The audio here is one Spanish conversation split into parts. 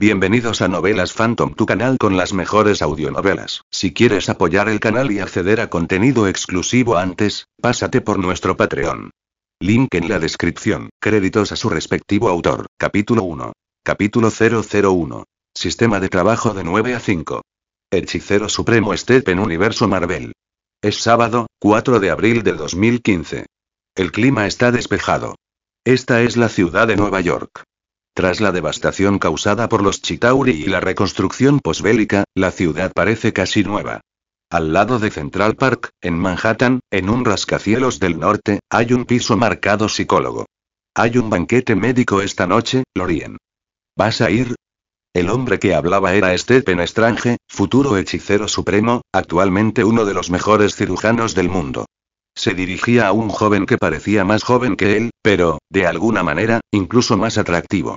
Bienvenidos a Novelas Phantom, tu canal con las mejores audionovelas. Si quieres apoyar el canal y acceder a contenido exclusivo antes, pásate por nuestro Patreon. Link en la descripción. Créditos a su respectivo autor. Capítulo 1. Capítulo 001. Sistema de trabajo de 9 a 5. Hechicero Supremo Stephen Universo Marvel. Es sábado, 4 de abril de 2015. El clima está despejado. Esta es la ciudad de Nueva York. Tras la devastación causada por los Chitauri y la reconstrucción posbélica, la ciudad parece casi nueva. Al lado de Central Park, en Manhattan, en un rascacielos del norte, hay un piso marcado psicólogo. Hay un banquete médico esta noche, Lorien. ¿Vas a ir? El hombre que hablaba era Stephen Strange, futuro hechicero supremo, actualmente uno de los mejores cirujanos del mundo. Se dirigía a un joven que parecía más joven que él, pero, de alguna manera, incluso más atractivo.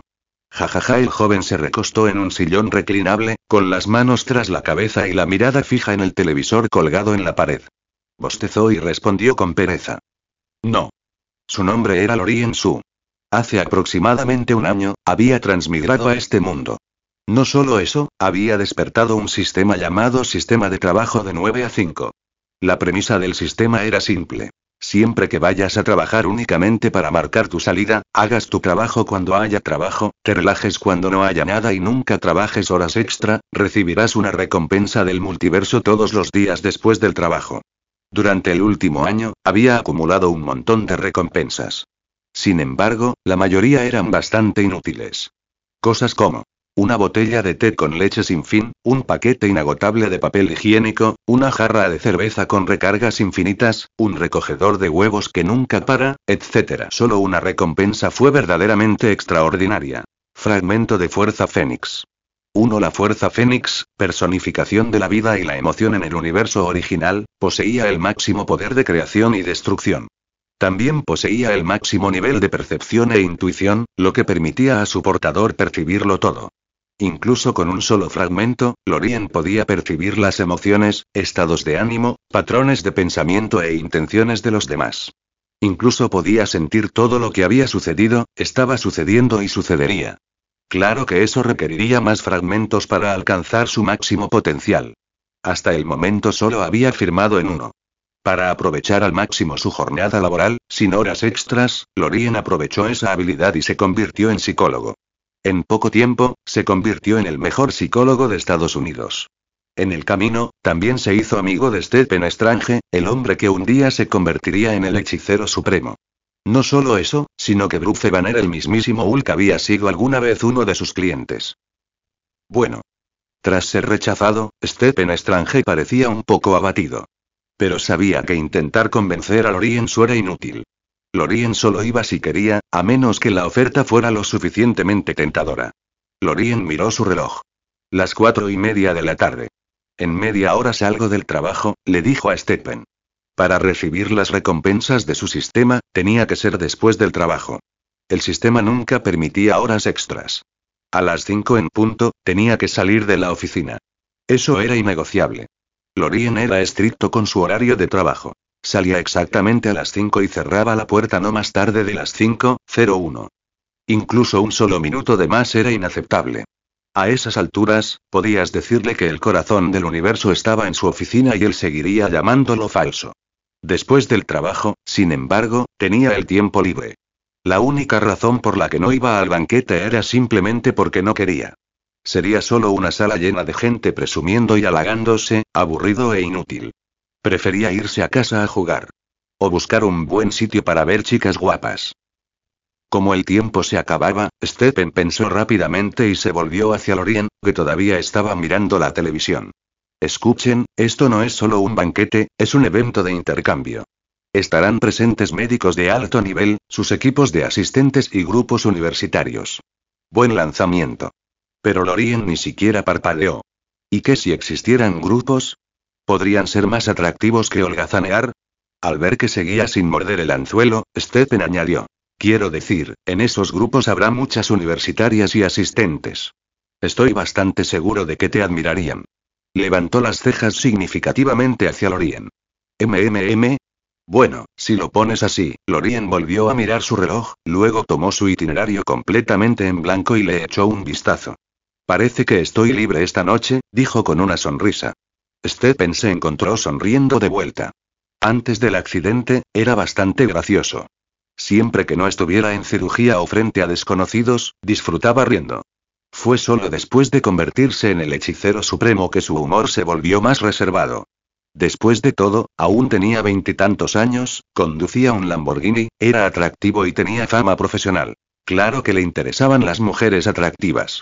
Jajaja, el joven se recostó en un sillón reclinable, con las manos tras la cabeza y la mirada fija en el televisor colgado en la pared. Bostezó y respondió con pereza. No. Su nombre era Lorien Su. Hace aproximadamente un año, había transmigrado a este mundo. No solo eso, había despertado un sistema llamado Sistema de Trabajo de 9 a 5. La premisa del sistema era simple. Siempre que vayas a trabajar únicamente para marcar tu salida, hagas tu trabajo cuando haya trabajo, te relajes cuando no haya nada y nunca trabajes horas extra, recibirás una recompensa del multiverso todos los días después del trabajo. Durante el último año, había acumulado un montón de recompensas. Sin embargo, la mayoría eran bastante inútiles. Cosas como una botella de té con leche sin fin, un paquete inagotable de papel higiénico, una jarra de cerveza con recargas infinitas, un recogedor de huevos que nunca para, etc. Solo una recompensa fue verdaderamente extraordinaria. Fragmento de Fuerza Fénix. 1. La Fuerza Fénix, personificación de la vida y la emoción en el universo original, poseía el máximo poder de creación y destrucción. También poseía el máximo nivel de percepción e intuición, lo que permitía a su portador percibirlo todo. Incluso con un solo fragmento, Lorien podía percibir las emociones, estados de ánimo, patrones de pensamiento e intenciones de los demás. Incluso podía sentir todo lo que había sucedido, estaba sucediendo y sucedería. Claro que eso requeriría más fragmentos para alcanzar su máximo potencial. Hasta el momento solo había firmado en uno. Para aprovechar al máximo su jornada laboral, sin horas extras, Lorien aprovechó esa habilidad y se convirtió en psicólogo. En poco tiempo, se convirtió en el mejor psicólogo de Estados Unidos. En el camino, también se hizo amigo de Stephen Strange, el hombre que un día se convertiría en el hechicero supremo. No solo eso, sino que Bruce Banner, el mismísimo Hulk, había sido alguna vez uno de sus clientes. Bueno. Tras ser rechazado, Stephen Strange parecía un poco abatido. Pero sabía que intentar convencer a Lorien Su era inútil. Lorien solo iba si quería, a menos que la oferta fuera lo suficientemente tentadora. Lorien miró su reloj. Las 4:30 de la tarde. En media hora salgo del trabajo, le dijo a Stephen. Para recibir las recompensas de su sistema, tenía que ser después del trabajo. El sistema nunca permitía horas extras. A las 5 en punto, tenía que salir de la oficina. Eso era innegociable. Lorien era estricto con su horario de trabajo. Salía exactamente a las 5 y cerraba la puerta no más tarde de las 5:01. Incluso un solo minuto de más era inaceptable. A esas alturas, podías decirle que el corazón del universo estaba en su oficina y él seguiría llamándolo falso. Después del trabajo, sin embargo, tenía el tiempo libre. La única razón por la que no iba al banquete era simplemente porque no quería. Sería solo una sala llena de gente presumiendo y halagándose, aburrido e inútil. Prefería irse a casa a jugar. O buscar un buen sitio para ver chicas guapas. Como el tiempo se acababa, Stephen pensó rápidamente y se volvió hacia Lorien, que todavía estaba mirando la televisión. Escuchen, esto no es solo un banquete, es un evento de intercambio. Estarán presentes médicos de alto nivel, sus equipos de asistentes y grupos universitarios. Buen lanzamiento. Pero Lorien ni siquiera parpadeó. ¿Y qué si existieran grupos? ¿Podrían ser más atractivos que holgazanear? Al ver que seguía sin morder el anzuelo, Stephen añadió. Quiero decir, en esos grupos habrá muchas universitarias y asistentes. Estoy bastante seguro de que te admirarían. Levantó las cejas significativamente hacia Lorien. Bueno, si lo pones así, Lorien volvió a mirar su reloj, luego tomó su itinerario completamente en blanco y le echó un vistazo. Parece que estoy libre esta noche, dijo con una sonrisa. Stephen se encontró sonriendo de vuelta. Antes del accidente, era bastante gracioso. Siempre que no estuviera en cirugía o frente a desconocidos, disfrutaba riendo. Fue solo después de convertirse en el hechicero supremo que su humor se volvió más reservado. Después de todo, aún tenía 20 y tantos años, conducía un Lamborghini, era atractivo y tenía fama profesional. Claro que le interesaban las mujeres atractivas.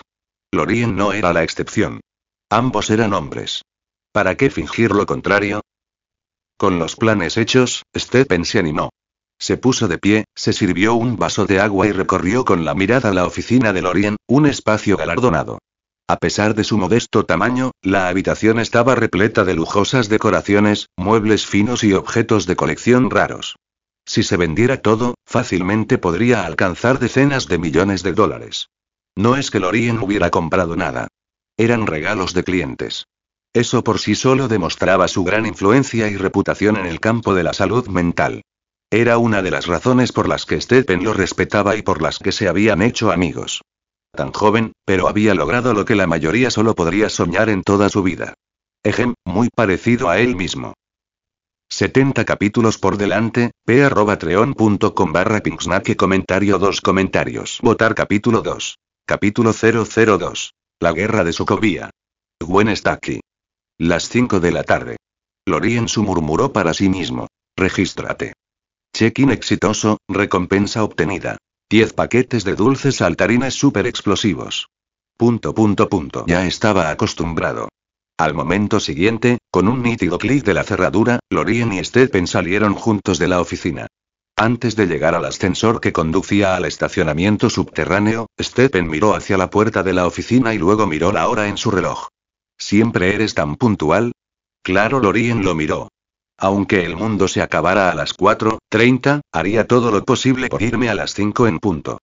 Lorien no era la excepción. Ambos eran hombres. ¿Para qué fingir lo contrario? Con los planes hechos, Stephen se animó. Se puso de pie, se sirvió un vaso de agua y recorrió con la mirada la oficina de Lorien, un espacio galardonado. A pesar de su modesto tamaño, la habitación estaba repleta de lujosas decoraciones, muebles finos y objetos de colección raros. Si se vendiera todo, fácilmente podría alcanzar decenas de millones de dólares. No es que Lorien hubiera comprado nada. Eran regalos de clientes. Eso por sí solo demostraba su gran influencia y reputación en el campo de la salud mental. Era una de las razones por las que Stephen lo respetaba y por las que se habían hecho amigos. Tan joven, pero había logrado lo que la mayoría solo podría soñar en toda su vida. Muy parecido a él mismo. 70 capítulos por delante, p@treon.com/pinksnack comentario 2 comentarios. Votar capítulo 2. Capítulo 002. La guerra de Sokovia. Gwen está aquí. Las 5 de la tarde. Lorien murmuró para sí mismo. Regístrate. Check-in exitoso, recompensa obtenida. 10 paquetes de dulces saltarines super explosivos. ... Ya estaba acostumbrado. Al momento siguiente, con un nítido clic de la cerradura, Lorien y Stephen salieron juntos de la oficina. Antes de llegar al ascensor que conducía al estacionamiento subterráneo, Stephen miró hacia la puerta de la oficina y luego miró la hora en su reloj. ¿Siempre eres tan puntual? Claro, Lorien lo miró. Aunque el mundo se acabara a las 4:30, haría todo lo posible por irme a las 5 en punto.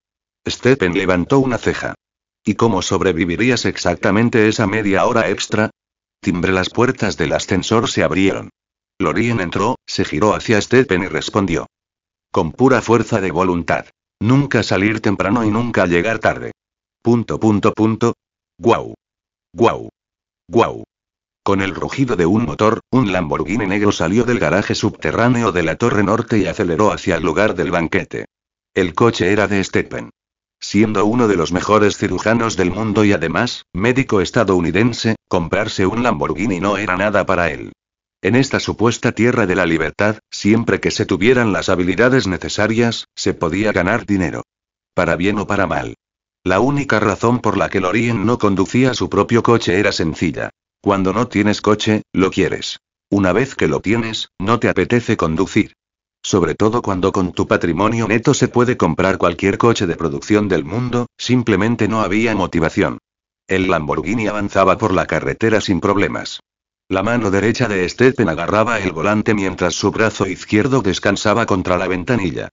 Stephen levantó una ceja. ¿Y cómo sobrevivirías exactamente esa media hora extra? Timbre. Las puertas del ascensor se abrieron. Lorien entró, se giró hacia Stephen y respondió. Con pura fuerza de voluntad. Nunca salir temprano y nunca llegar tarde. ... Guau. Guau. Guau. Con el rugido de un motor, un Lamborghini negro salió del garaje subterráneo de la Torre Norte y aceleró hacia el lugar del banquete. El coche era de Stephen. Siendo uno de los mejores cirujanos del mundo y además, médico estadounidense, comprarse un Lamborghini no era nada para él. En esta supuesta tierra de la libertad, siempre que se tuvieran las habilidades necesarias, se podía ganar dinero. Para bien o para mal. La única razón por la que Lorien no conducía su propio coche era sencilla. Cuando no tienes coche, lo quieres. Una vez que lo tienes, no te apetece conducir. Sobre todo cuando con tu patrimonio neto se puede comprar cualquier coche de producción del mundo, simplemente no había motivación. El Lamborghini avanzaba por la carretera sin problemas. La mano derecha de Stephen agarraba el volante mientras su brazo izquierdo descansaba contra la ventanilla.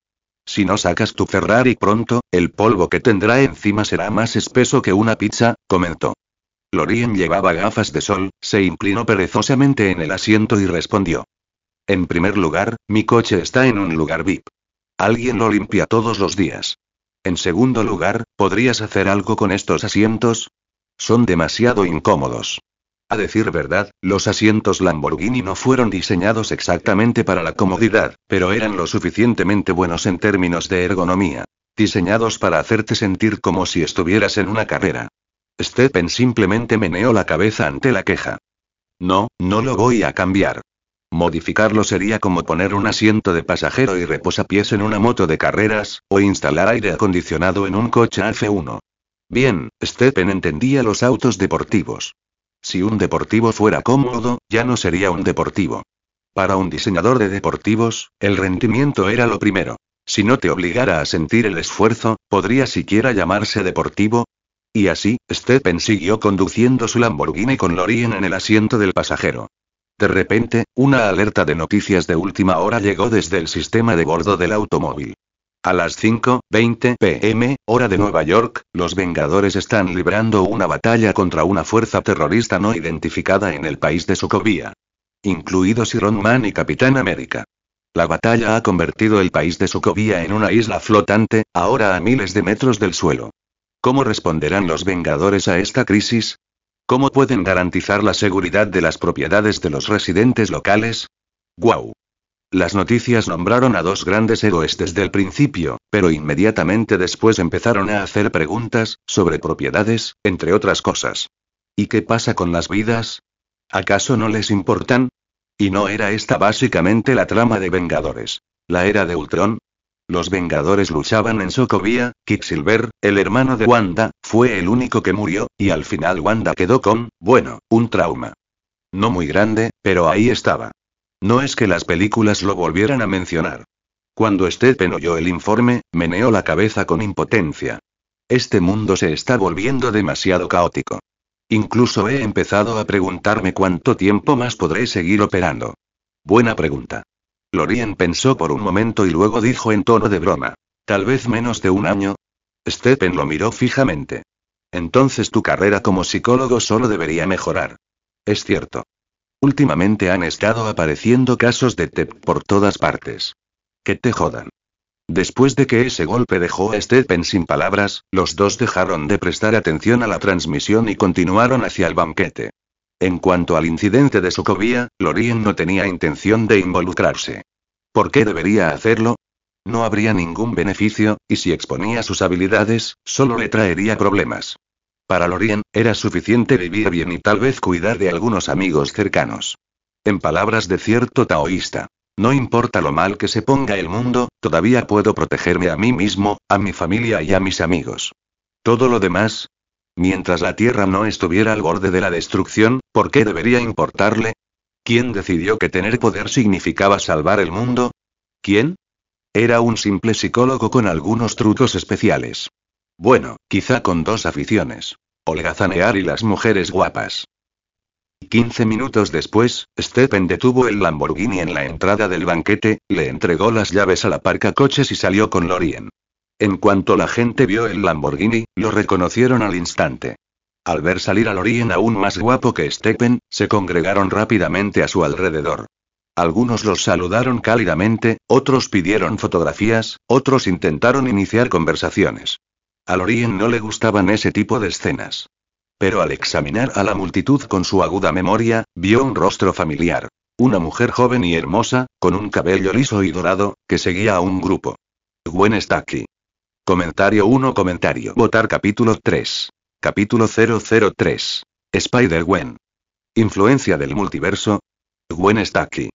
Si no sacas tu Ferrari pronto, el polvo que tendrá encima será más espeso que una pizza, comentó. Lorien llevaba gafas de sol, se inclinó perezosamente en el asiento y respondió. En primer lugar, mi coche está en un lugar VIP. Alguien lo limpia todos los días. En segundo lugar, ¿podrías hacer algo con estos asientos? Son demasiado incómodos. A decir verdad, los asientos Lamborghini no fueron diseñados exactamente para la comodidad, pero eran lo suficientemente buenos en términos de ergonomía. Diseñados para hacerte sentir como si estuvieras en una carrera. Stephen simplemente meneó la cabeza ante la queja. No, no lo voy a cambiar. Modificarlo sería como poner un asiento de pasajero y reposapiés en una moto de carreras, o instalar aire acondicionado en un coche F1. Bien, Stephen entendía los autos deportivos. Si un deportivo fuera cómodo, ya no sería un deportivo. Para un diseñador de deportivos, el rendimiento era lo primero. Si no te obligara a sentir el esfuerzo, ¿podría siquiera llamarse deportivo? Y así, Stephen siguió conduciendo su Lamborghini con Lorien en el asiento del pasajero. De repente, una alerta de noticias de última hora llegó desde el sistema de bordo del automóvil. A las 5:20 p.m., hora de Nueva York, los Vengadores están librando una batalla contra una fuerza terrorista no identificada en el país de Sokovia. Incluidos Iron Man y Capitán América. La batalla ha convertido el país de Sokovia en una isla flotante, ahora a miles de metros del suelo. ¿Cómo responderán los Vengadores a esta crisis? ¿Cómo pueden garantizar la seguridad de las propiedades de los residentes locales? ¡Guau! Las noticias nombraron a dos grandes héroes desde el principio, pero inmediatamente después empezaron a hacer preguntas sobre propiedades, entre otras cosas. ¿Y qué pasa con las vidas? ¿Acaso no les importan? ¿Y no era esta básicamente la trama de Vengadores? ¿La era de Ultron? Los Vengadores luchaban en Sokovia, Quicksilver, el hermano de Wanda, fue el único que murió, y al final Wanda quedó con, bueno, un trauma. No muy grande, pero ahí estaba. No es que las películas lo volvieran a mencionar. Cuando Stephen oyó el informe, meneó la cabeza con impotencia. Este mundo se está volviendo demasiado caótico. Incluso he empezado a preguntarme cuánto tiempo más podré seguir operando. Buena pregunta. Lorien pensó por un momento y luego dijo en tono de broma. Tal vez menos de un año. Stephen lo miró fijamente. Entonces tu carrera como psicólogo solo debería mejorar. Es cierto. Últimamente han estado apareciendo casos de TEP por todas partes. Que te jodan. Después de que ese golpe dejó a Stephen sin palabras, los dos dejaron de prestar atención a la transmisión y continuaron hacia el banquete. En cuanto al incidente de Sokovia, Lorien no tenía intención de involucrarse. ¿Por qué debería hacerlo? No habría ningún beneficio, y si exponía sus habilidades, solo le traería problemas. Para Lorien, era suficiente vivir bien y tal vez cuidar de algunos amigos cercanos. En palabras de cierto taoísta, no importa lo mal que se ponga el mundo, todavía puedo protegerme a mí mismo, a mi familia y a mis amigos. Todo lo demás, mientras la Tierra no estuviera al borde de la destrucción, ¿por qué debería importarle? ¿Quién decidió que tener poder significaba salvar el mundo? ¿Quién? Era un simple psicólogo con algunos trucos especiales. Bueno, quizá con dos aficiones. Holgazanear y las mujeres guapas. 15 minutos después, Stephen detuvo el Lamborghini en la entrada del banquete, le entregó las llaves al aparcacoches y salió con Lorien. En cuanto la gente vio el Lamborghini, lo reconocieron al instante. Al ver salir a Lorien aún más guapo que Stephen, se congregaron rápidamente a su alrededor. Algunos los saludaron cálidamente, otros pidieron fotografías, otros intentaron iniciar conversaciones. A Lorien no le gustaban ese tipo de escenas. Pero al examinar a la multitud con su aguda memoria, vio un rostro familiar. Una mujer joven y hermosa, con un cabello liso y dorado, que seguía a un grupo. Gwen está aquí. Comentario 1. Votar capítulo 3. Capítulo 003. Spider-Gwen. Influencia del multiverso. Gwen está aquí.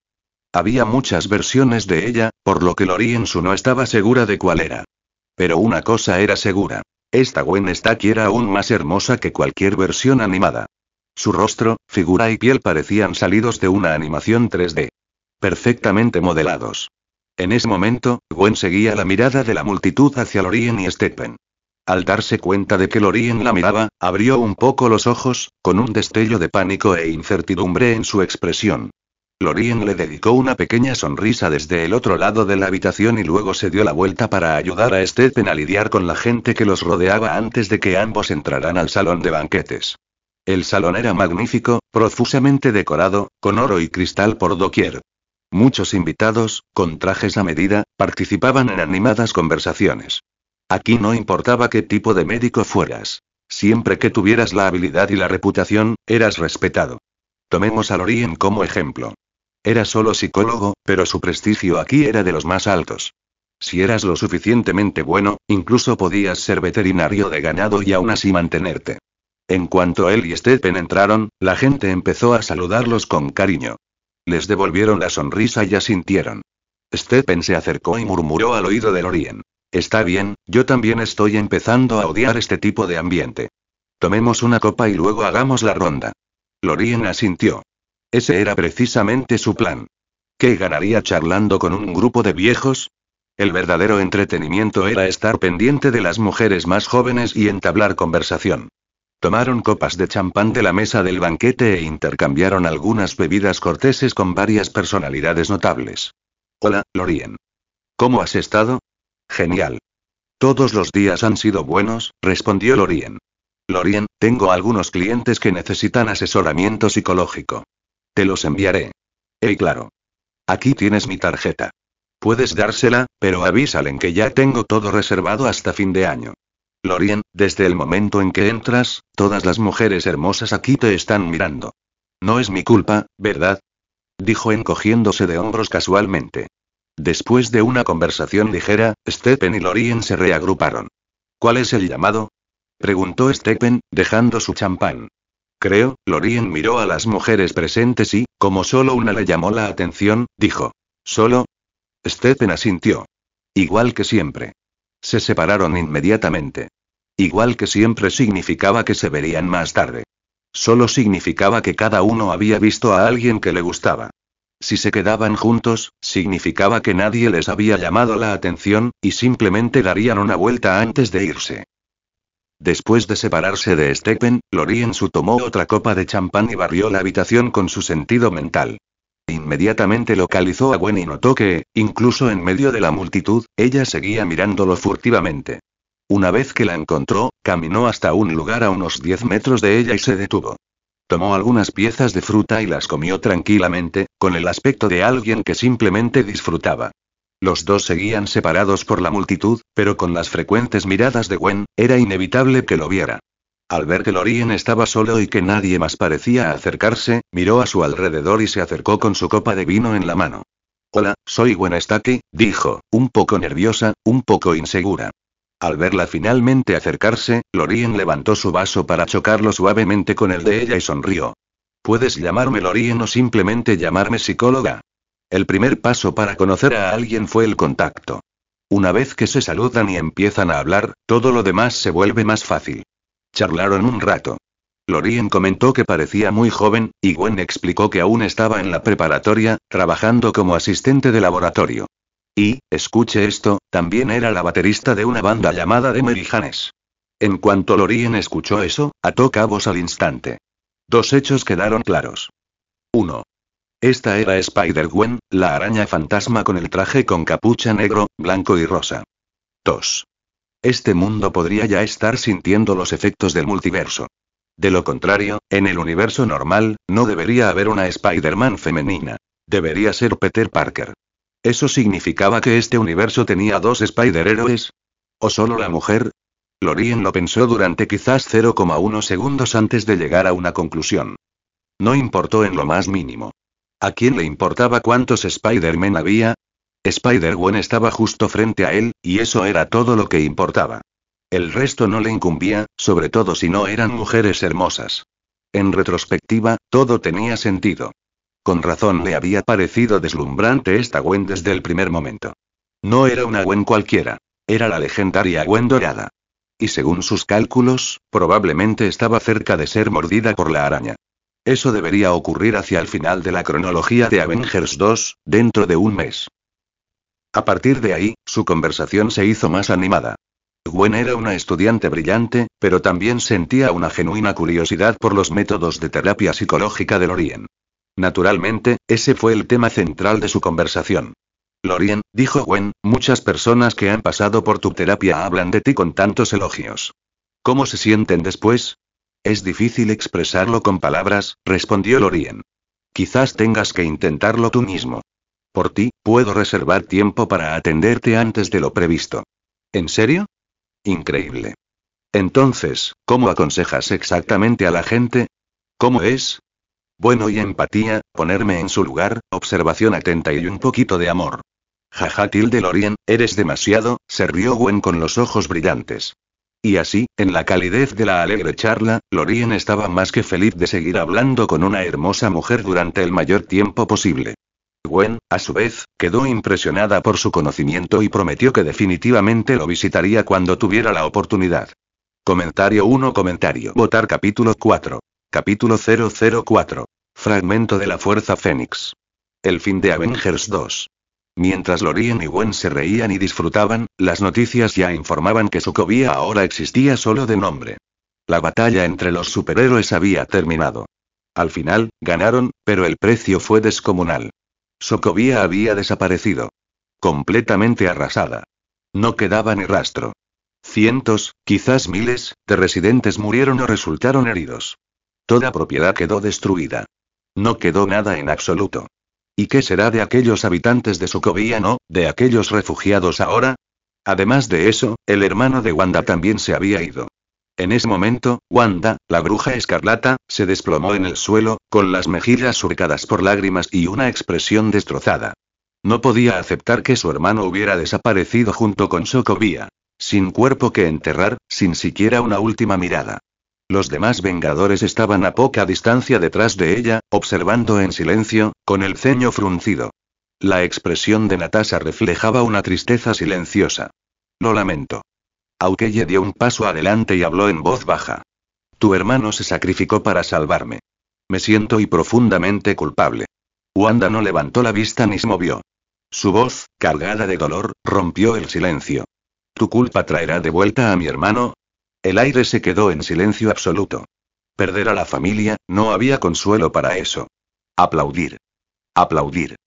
Había muchas versiones de ella, por lo que Lorien no estaba segura de cuál era. Pero una cosa era segura. Esta Gwen Stacy era aún más hermosa que cualquier versión animada. Su rostro, figura y piel parecían salidos de una animación 3D. Perfectamente modelados. En ese momento, Gwen seguía la mirada de la multitud hacia Lorien y Stephen. Al darse cuenta de que Lorien la miraba, abrió un poco los ojos, con un destello de pánico e incertidumbre en su expresión. Lorien le dedicó una pequeña sonrisa desde el otro lado de la habitación y luego se dio la vuelta para ayudar a Stephen a lidiar con la gente que los rodeaba antes de que ambos entraran al salón de banquetes. El salón era magnífico, profusamente decorado, con oro y cristal por doquier. Muchos invitados, con trajes a medida, participaban en animadas conversaciones. Aquí no importaba qué tipo de médico fueras. Siempre que tuvieras la habilidad y la reputación, eras respetado. Tomemos a Lorien como ejemplo. Era solo psicólogo, pero su prestigio aquí era de los más altos. Si eras lo suficientemente bueno, incluso podías ser veterinario de ganado y aún así mantenerte. En cuanto él y Stephen entraron, la gente empezó a saludarlos con cariño. Les devolvieron la sonrisa y asintieron. Stephen se acercó y murmuró al oído de Lorien. Está bien, yo también estoy empezando a odiar este tipo de ambiente. Tomemos una copa y luego hagamos la ronda. Lorien asintió. Ese era precisamente su plan. ¿Qué ganaría charlando con un grupo de viejos? El verdadero entretenimiento era estar pendiente de las mujeres más jóvenes y entablar conversación. Tomaron copas de champán de la mesa del banquete e intercambiaron algunas bebidas corteses con varias personalidades notables. Hola, Lorien. ¿Cómo has estado? Genial. Todos los días han sido buenos, respondió Lorien. Lorien, tengo algunos clientes que necesitan asesoramiento psicológico. Te los enviaré. Claro. Aquí tienes mi tarjeta. Puedes dársela, pero avísalen que ya tengo todo reservado hasta fin de año. Lorien, desde el momento en que entras, todas las mujeres hermosas aquí te están mirando. No es mi culpa, ¿verdad? Dijo encogiéndose de hombros casualmente. Después de una conversación ligera, Stephen y Lorien se reagruparon. ¿Cuál es el llamado? Preguntó Stephen, dejando su champán. Creo, Lorien miró a las mujeres presentes y, como solo una le llamó la atención, dijo. ¿Solo? Stephen asintió. Igual que siempre. Se separaron inmediatamente. Igual que siempre significaba que se verían más tarde. Solo significaba que cada uno había visto a alguien que le gustaba. Si se quedaban juntos, significaba que nadie les había llamado la atención, y simplemente darían una vuelta antes de irse. Después de separarse de Stephen, Lorien tomó otra copa de champán y barrió la habitación con su sentido mental. Inmediatamente localizó a Gwen y notó que, incluso en medio de la multitud, ella seguía mirándolo furtivamente. Una vez que la encontró, caminó hasta un lugar a unos 10 metros de ella y se detuvo. Tomó algunas piezas de fruta y las comió tranquilamente, con el aspecto de alguien que simplemente disfrutaba. Los dos seguían separados por la multitud, pero con las frecuentes miradas de Gwen, era inevitable que lo viera. Al ver que Lorien estaba solo y que nadie más parecía acercarse, miró a su alrededor y se acercó con su copa de vino en la mano. Hola, soy Gwen Stacy, dijo, un poco nerviosa, un poco insegura. Al verla finalmente acercarse, Lorien levantó su vaso para chocarlo suavemente con el de ella y sonrió. Puedes llamarme Lorien o simplemente llamarme psicóloga. El primer paso para conocer a alguien fue el contacto. Una vez que se saludan y empiezan a hablar, todo lo demás se vuelve más fácil. Charlaron un rato. Lorien comentó que parecía muy joven, y Gwen explicó que aún estaba en la preparatoria, trabajando como asistente de laboratorio. Y, escuche esto, también era la baterista de una banda llamada Emery Janes. En cuanto Lorien escuchó eso, ató cabos al instante. Dos hechos quedaron claros. 1. Esta era Spider-Gwen, la araña fantasma con el traje con capucha negro, blanco y rosa. 2. Este mundo podría ya estar sintiendo los efectos del multiverso. De lo contrario, en el universo normal, no debería haber una Spider-Man femenina. Debería ser Peter Parker. ¿Eso significaba que este universo tenía dos Spider-Héroes? ¿O solo la mujer? Lorien lo pensó durante quizás 0,1 segundos antes de llegar a una conclusión. No importó en lo más mínimo. ¿A quién le importaba cuántos Spider-Man había? Spider-Gwen estaba justo frente a él, y eso era todo lo que importaba. El resto no le incumbía, sobre todo si no eran mujeres hermosas. En retrospectiva, todo tenía sentido. Con razón le había parecido deslumbrante esta Gwen desde el primer momento. No era una Gwen cualquiera. Era la legendaria Gwen dorada. Y según sus cálculos, probablemente estaba cerca de ser mordida por la araña. Eso debería ocurrir hacia el final de la cronología de Avengers 2, dentro de un mes. A partir de ahí, su conversación se hizo más animada. Gwen era una estudiante brillante, pero también sentía una genuina curiosidad por los métodos de terapia psicológica de Lorien. Naturalmente, ese fue el tema central de su conversación. Lorien, dijo Gwen, muchas personas que han pasado por tu terapia hablan de ti con tantos elogios. ¿Cómo se sienten después? Es difícil expresarlo con palabras, respondió Lorien. Quizás tengas que intentarlo tú mismo. Por ti, puedo reservar tiempo para atenderte antes de lo previsto. ¿En serio? Increíble. Entonces, ¿cómo aconsejas exactamente a la gente? ¿Cómo es? Bueno y empatía, ponerme en su lugar, observación atenta y un poquito de amor. Jaja tilde Lorien, eres demasiado, se rió Gwen con los ojos brillantes. Y así, en la calidez de la alegre charla, Lorien estaba más que feliz de seguir hablando con una hermosa mujer durante el mayor tiempo posible. Gwen, a su vez, quedó impresionada por su conocimiento y prometió que definitivamente lo visitaría cuando tuviera la oportunidad. Comentario 1. Votar capítulo 4. Capítulo 004. Fragmento de la Fuerza Fénix. El fin de Avengers 2. Mientras Lorien y Gwen se reían y disfrutaban, las noticias ya informaban que Sokovia ahora existía solo de nombre. La batalla entre los superhéroes había terminado. Al final, ganaron, pero el precio fue descomunal. Sokovia había desaparecido. Completamente arrasada. No quedaba ni rastro. Cientos, quizás miles, de residentes murieron o resultaron heridos. Toda propiedad quedó destruida. No quedó nada en absoluto. ¿Y qué será de aquellos habitantes de Sokovia, no, de aquellos refugiados ahora? Además de eso, el hermano de Wanda también se había ido. En ese momento, Wanda, la bruja escarlata, se desplomó en el suelo, con las mejillas surcadas por lágrimas y una expresión destrozada. No podía aceptar que su hermano hubiera desaparecido junto con Sokovia. Sin cuerpo que enterrar, sin siquiera una última mirada. Los demás Vengadores estaban a poca distancia detrás de ella, observando en silencio, con el ceño fruncido. La expresión de Natasha reflejaba una tristeza silenciosa. Lo lamento. Aukeye dio un paso adelante y habló en voz baja. Tu hermano se sacrificó para salvarme. Me siento y profundamente culpable. Wanda no levantó la vista ni se movió. Su voz, cargada de dolor, rompió el silencio. ¿Tu culpa traerá de vuelta a mi hermano? El aire se quedó en silencio absoluto. Perder a la familia, no había consuelo para eso. Aplaudir. Aplaudir.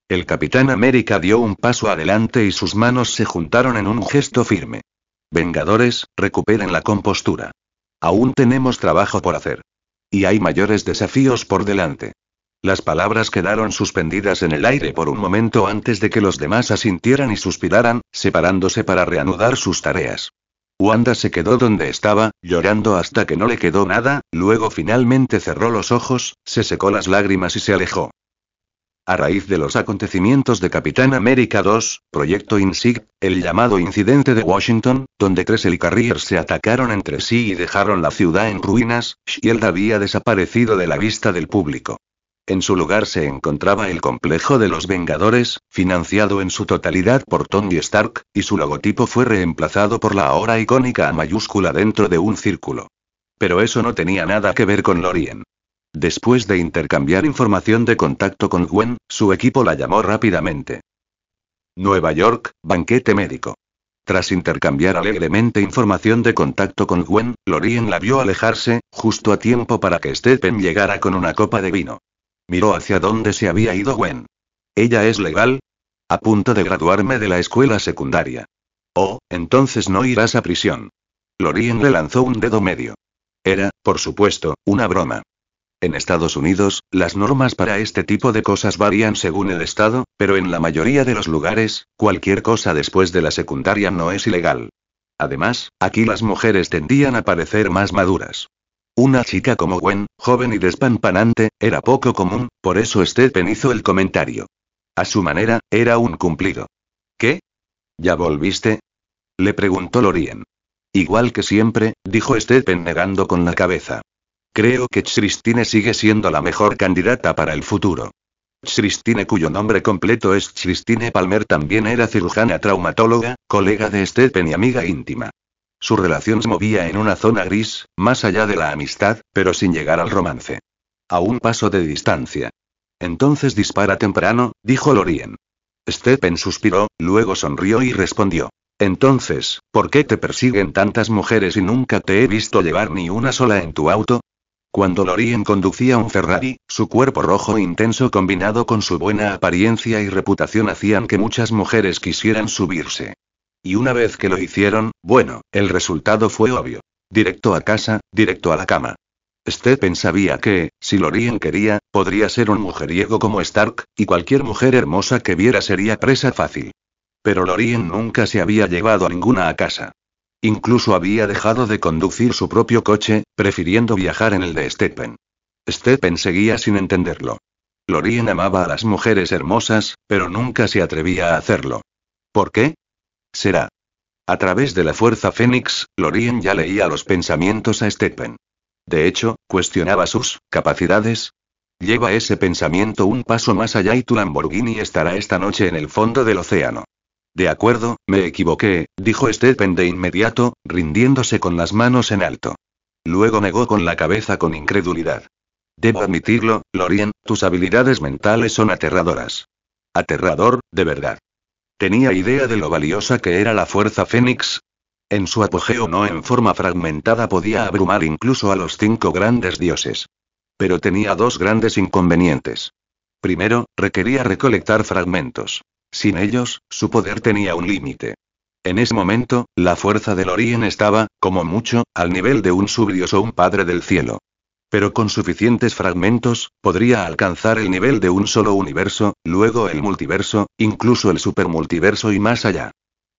El Capitán América dio un paso adelante y sus manos se juntaron en un gesto firme. Vengadores, recuperen la compostura. Aún tenemos trabajo por hacer. Y hay mayores desafíos por delante. Las palabras quedaron suspendidas en el aire por un momento antes de que los demás asintieran y suspiraran, separándose para reanudar sus tareas. Wanda se quedó donde estaba, llorando hasta que no le quedó nada, luego finalmente cerró los ojos, se secó las lágrimas y se alejó. A raíz de los acontecimientos de Capitán América 2, Proyecto INSIG, el llamado incidente de Washington, donde Cressel y Carrier se atacaron entre sí y dejaron la ciudad en ruinas, Shield había desaparecido de la vista del público. En su lugar se encontraba el complejo de los Vengadores, financiado en su totalidad por Tony Stark, y su logotipo fue reemplazado por la ahora icónica A mayúscula dentro de un círculo. Pero eso no tenía nada que ver con Lorien. Después de intercambiar información de contacto con Gwen, su equipo la llamó rápidamente. Nueva York, banquete médico. Tras intercambiar alegremente información de contacto con Gwen, Lorien la vio alejarse, justo a tiempo para que Stephen llegara con una copa de vino. Miró hacia dónde se había ido Gwen. ¿Ella es legal? A punto de graduarme de la escuela secundaria. Oh, entonces no irás a prisión. Lorien le lanzó un dedo medio. Era, por supuesto, una broma. En Estados Unidos, las normas para este tipo de cosas varían según el estado, pero en la mayoría de los lugares, cualquier cosa después de la secundaria no es ilegal. Además, aquí las mujeres tendían a parecer más maduras. Una chica como Gwen, joven y despampanante, era poco común, por eso Stephen hizo el comentario. A su manera, era un cumplido. ¿Qué? ¿Ya volviste? Le preguntó Lorien. Igual que siempre, dijo Stephen negando con la cabeza. Creo que Christine sigue siendo la mejor candidata para el futuro. Christine, cuyo nombre completo es Christine Palmer, también era cirujana traumatóloga, colega de Stephen y amiga íntima. Su relación se movía en una zona gris, más allá de la amistad, pero sin llegar al romance. A un paso de distancia. Entonces dispara temprano, dijo Lorien. Stephen suspiró, luego sonrió y respondió. Entonces, ¿por qué te persiguen tantas mujeres y nunca te he visto llevar ni una sola en tu auto? Cuando Lorien conducía un Ferrari, su cuerpo rojo intenso combinado con su buena apariencia y reputación hacían que muchas mujeres quisieran subirse. Y una vez que lo hicieron, bueno, el resultado fue obvio. Directo a casa, directo a la cama. Stephen sabía que, si Lorien quería, podría ser un mujeriego como Stark, y cualquier mujer hermosa que viera sería presa fácil. Pero Lorien nunca se había llevado a ninguna a casa. Incluso había dejado de conducir su propio coche, prefiriendo viajar en el de Stephen. Stephen seguía sin entenderlo. Lorien amaba a las mujeres hermosas, pero nunca se atrevía a hacerlo. ¿Por qué? Será. A través de la fuerza Fénix, Lorien ya leía los pensamientos a Stephen. De hecho, cuestionaba sus capacidades. Lleva ese pensamiento un paso más allá y tu Lamborghini estará esta noche en el fondo del océano. De acuerdo, me equivoqué, dijo Stephen de inmediato, rindiéndose con las manos en alto. Luego negó con la cabeza con incredulidad. Debo admitirlo, Lorien, tus habilidades mentales son aterradoras. Aterrador, de verdad. ¿Tenía idea de lo valiosa que era la fuerza Fénix? En su apogeo no en forma fragmentada podía abrumar incluso a los 5 grandes dioses. Pero tenía 2 grandes inconvenientes. Primero, requería recolectar fragmentos. Sin ellos, su poder tenía un límite. En ese momento, la fuerza de Lorien estaba, como mucho, al nivel de un subdios o un padre del cielo. Pero con suficientes fragmentos, podría alcanzar el nivel de un solo universo, luego el multiverso, incluso el supermultiverso y más allá.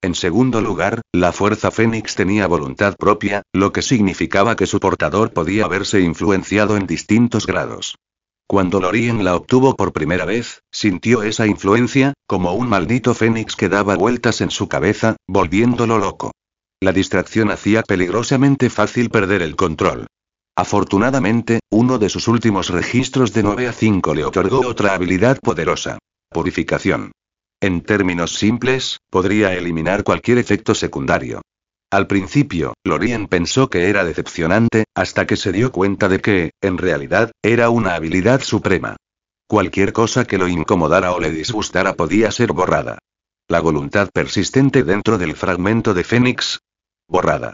En segundo lugar, la fuerza Fénix tenía voluntad propia, lo que significaba que su portador podía verse influenciado en distintos grados. Cuando Lorien la obtuvo por primera vez, sintió esa influencia, como un maldito fénix que daba vueltas en su cabeza, volviéndolo loco. La distracción hacía peligrosamente fácil perder el control. Afortunadamente, uno de sus últimos registros de 9 a 5 le otorgó otra habilidad poderosa. Purificación. En términos simples, podría eliminar cualquier efecto secundario. Al principio, Lorien pensó que era decepcionante, hasta que se dio cuenta de que, en realidad, era una habilidad suprema. Cualquier cosa que lo incomodara o le disgustara podía ser borrada. La voluntad persistente dentro del fragmento de Fénix. Borrada.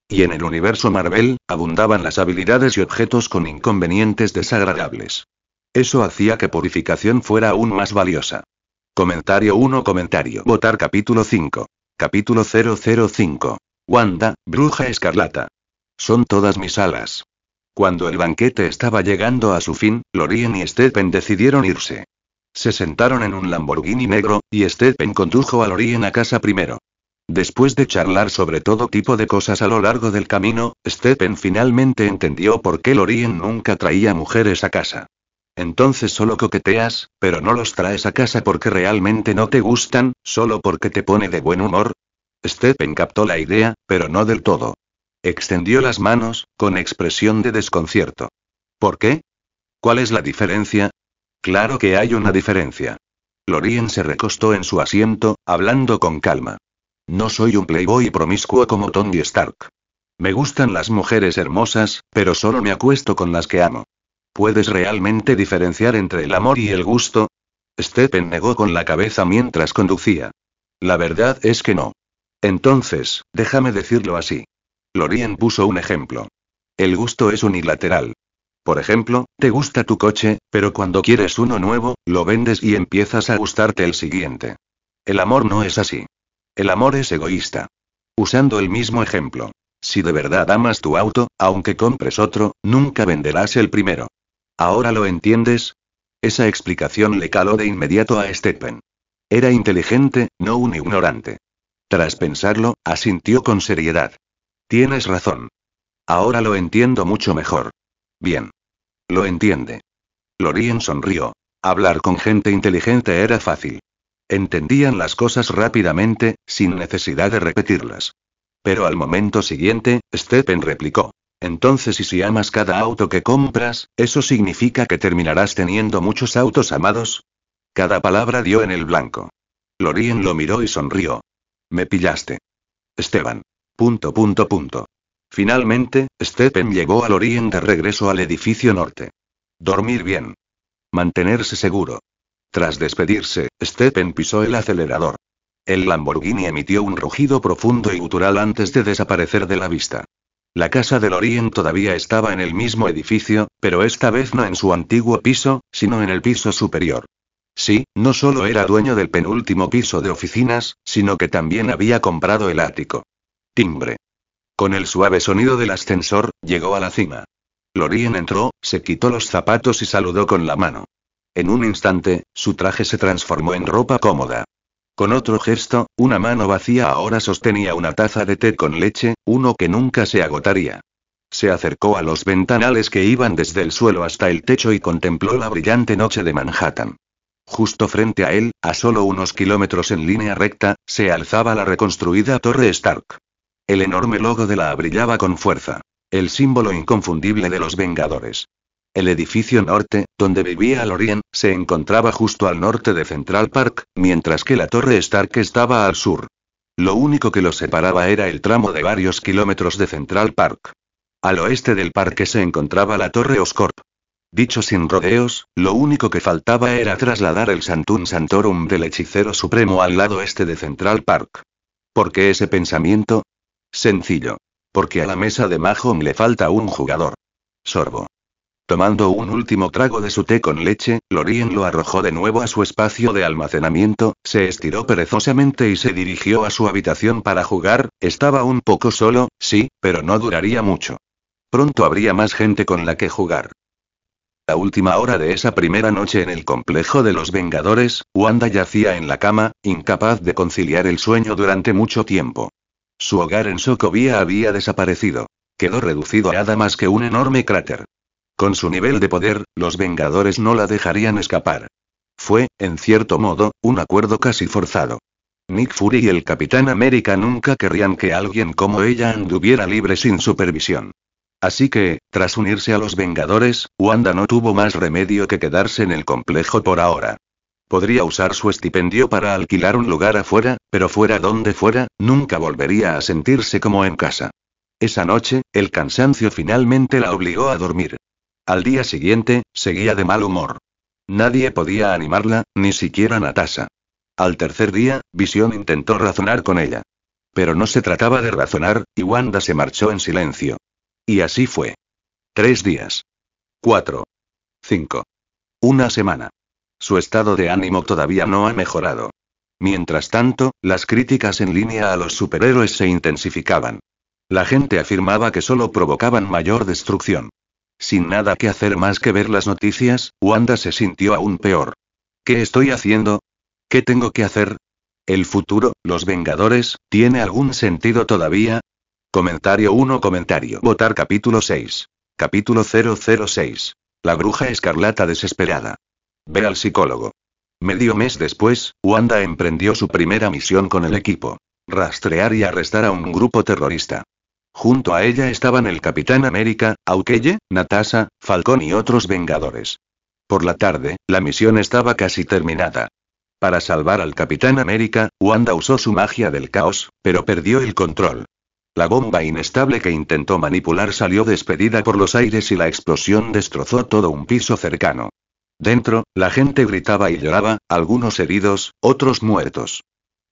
Y en el universo Marvel, abundaban las habilidades y objetos con inconvenientes desagradables. Eso hacía que purificación fuera aún más valiosa. Comentario 1. Votar capítulo 5. Capítulo 005. Wanda, Bruja Escarlata. Son todas mis alas. Cuando el banquete estaba llegando a su fin, Lorien y Stephen decidieron irse. Se sentaron en un Lamborghini negro, y Stephen condujo a Lorien a casa primero. Después de charlar sobre todo tipo de cosas a lo largo del camino, Stephen finalmente entendió por qué Lorien nunca traía mujeres a casa. Entonces solo coqueteas, pero no los traes a casa porque realmente no te gustan, solo porque te pone de buen humor. Stephen captó la idea, pero no del todo. Extendió las manos, con expresión de desconcierto. ¿Por qué? ¿Cuál es la diferencia? Claro que hay una diferencia. Lorien se recostó en su asiento, hablando con calma. No soy un playboy promiscuo como Tony Stark. Me gustan las mujeres hermosas, pero solo me acuesto con las que amo. ¿Puedes realmente diferenciar entre el amor y el gusto? Stephen negó con la cabeza mientras conducía. La verdad es que no. Entonces, déjame decirlo así. Lorien puso un ejemplo. El gusto es unilateral. Por ejemplo, te gusta tu coche, pero cuando quieres uno nuevo, lo vendes y empiezas a gustarte el siguiente. El amor no es así. El amor es egoísta. Usando el mismo ejemplo. Si de verdad amas tu auto, aunque compres otro, nunca venderás el primero. ¿Ahora lo entiendes? Esa explicación le caló de inmediato a Stephen. Era inteligente, no un ignorante. Tras pensarlo, asintió con seriedad. Tienes razón. Ahora lo entiendo mucho mejor. Bien. Lo entiende. Lorien sonrió. Hablar con gente inteligente era fácil. Entendían las cosas rápidamente, sin necesidad de repetirlas. Pero al momento siguiente, Stephen replicó. Entonces, ¿y si amas cada auto que compras, eso significa que terminarás teniendo muchos autos amados? Cada palabra dio en el blanco. Lorien lo miró y sonrió. Me pillaste. Esteban. ... Finalmente, Stephen llevó a Lorien de regreso al edificio norte. Dormir bien. Mantenerse seguro. Tras despedirse, Stephen pisó el acelerador. El Lamborghini emitió un rugido profundo y gutural antes de desaparecer de la vista. La casa de Lorien todavía estaba en el mismo edificio, pero esta vez no en su antiguo piso, sino en el piso superior. Sí, no solo era dueño del penúltimo piso de oficinas, sino que también había comprado el ático. Timbre. Con el suave sonido del ascensor, llegó a la cima. Lorien entró, se quitó los zapatos y saludó con la mano. En un instante, su traje se transformó en ropa cómoda. Con otro gesto, una mano vacía ahora sostenía una taza de té con leche, uno que nunca se agotaría. Se acercó a los ventanales que iban desde el suelo hasta el techo y contempló la brillante noche de Manhattan. Justo frente a él, a solo unos kilómetros en línea recta, se alzaba la reconstruida Torre Stark. El enorme logo de la brillaba con fuerza. El símbolo inconfundible de los Vengadores. El edificio norte, donde vivía Lorien, se encontraba justo al norte de Central Park, mientras que la Torre Stark estaba al sur. Lo único que los separaba era el tramo de varios kilómetros de Central Park. Al oeste del parque se encontraba la Torre Oscorp. Dicho sin rodeos, lo único que faltaba era trasladar el Sanctum Sanctorum del Hechicero Supremo al lado este de Central Park. ¿Por qué ese pensamiento? Sencillo. Porque a la mesa de Mahon le falta un jugador. Sorbo. Tomando un último trago de su té con leche, Lorien lo arrojó de nuevo a su espacio de almacenamiento, se estiró perezosamente y se dirigió a su habitación para jugar. Estaba un poco solo, sí, pero no duraría mucho. Pronto habría más gente con la que jugar. La última hora de esa primera noche en el complejo de los Vengadores, Wanda yacía en la cama, incapaz de conciliar el sueño durante mucho tiempo. Su hogar en Sokovia había desaparecido. Quedó reducido a nada más que un enorme cráter. Con su nivel de poder, los Vengadores no la dejarían escapar. Fue, en cierto modo, un acuerdo casi forzado. Nick Fury y el Capitán América nunca querrían que alguien como ella anduviera libre sin supervisión. Así que, tras unirse a los Vengadores, Wanda no tuvo más remedio que quedarse en el complejo por ahora. Podría usar su estipendio para alquilar un lugar afuera, pero fuera donde fuera, nunca volvería a sentirse como en casa. Esa noche, el cansancio finalmente la obligó a dormir. Al día siguiente, seguía de mal humor. Nadie podía animarla, ni siquiera Natasha. Al tercer día, Visión intentó razonar con ella. Pero no se trataba de razonar, y Wanda se marchó en silencio. Y así fue. 3 días. 4. 5. Una semana. Su estado de ánimo todavía no ha mejorado. Mientras tanto, las críticas en línea a los superhéroes se intensificaban. La gente afirmaba que solo provocaban mayor destrucción. Sin nada que hacer más que ver las noticias, Wanda se sintió aún peor. ¿Qué estoy haciendo? ¿Qué tengo que hacer? ¿El futuro, los Vengadores, tiene algún sentido todavía? Comentario 1. Votar capítulo 6. Capítulo 006. La bruja escarlata desesperada. Ve al psicólogo. Medio mes después, Wanda emprendió su primera misión con el equipo. Rastrear y arrestar a un grupo terrorista. Junto a ella estaban el Capitán América, Hawkeye, Natasha, Falcón y otros Vengadores. Por la tarde, la misión estaba casi terminada. Para salvar al Capitán América, Wanda usó su magia del caos, pero perdió el control. La bomba inestable que intentó manipular salió despedida por los aires y la explosión destrozó todo un piso cercano. Dentro, la gente gritaba y lloraba, algunos heridos, otros muertos.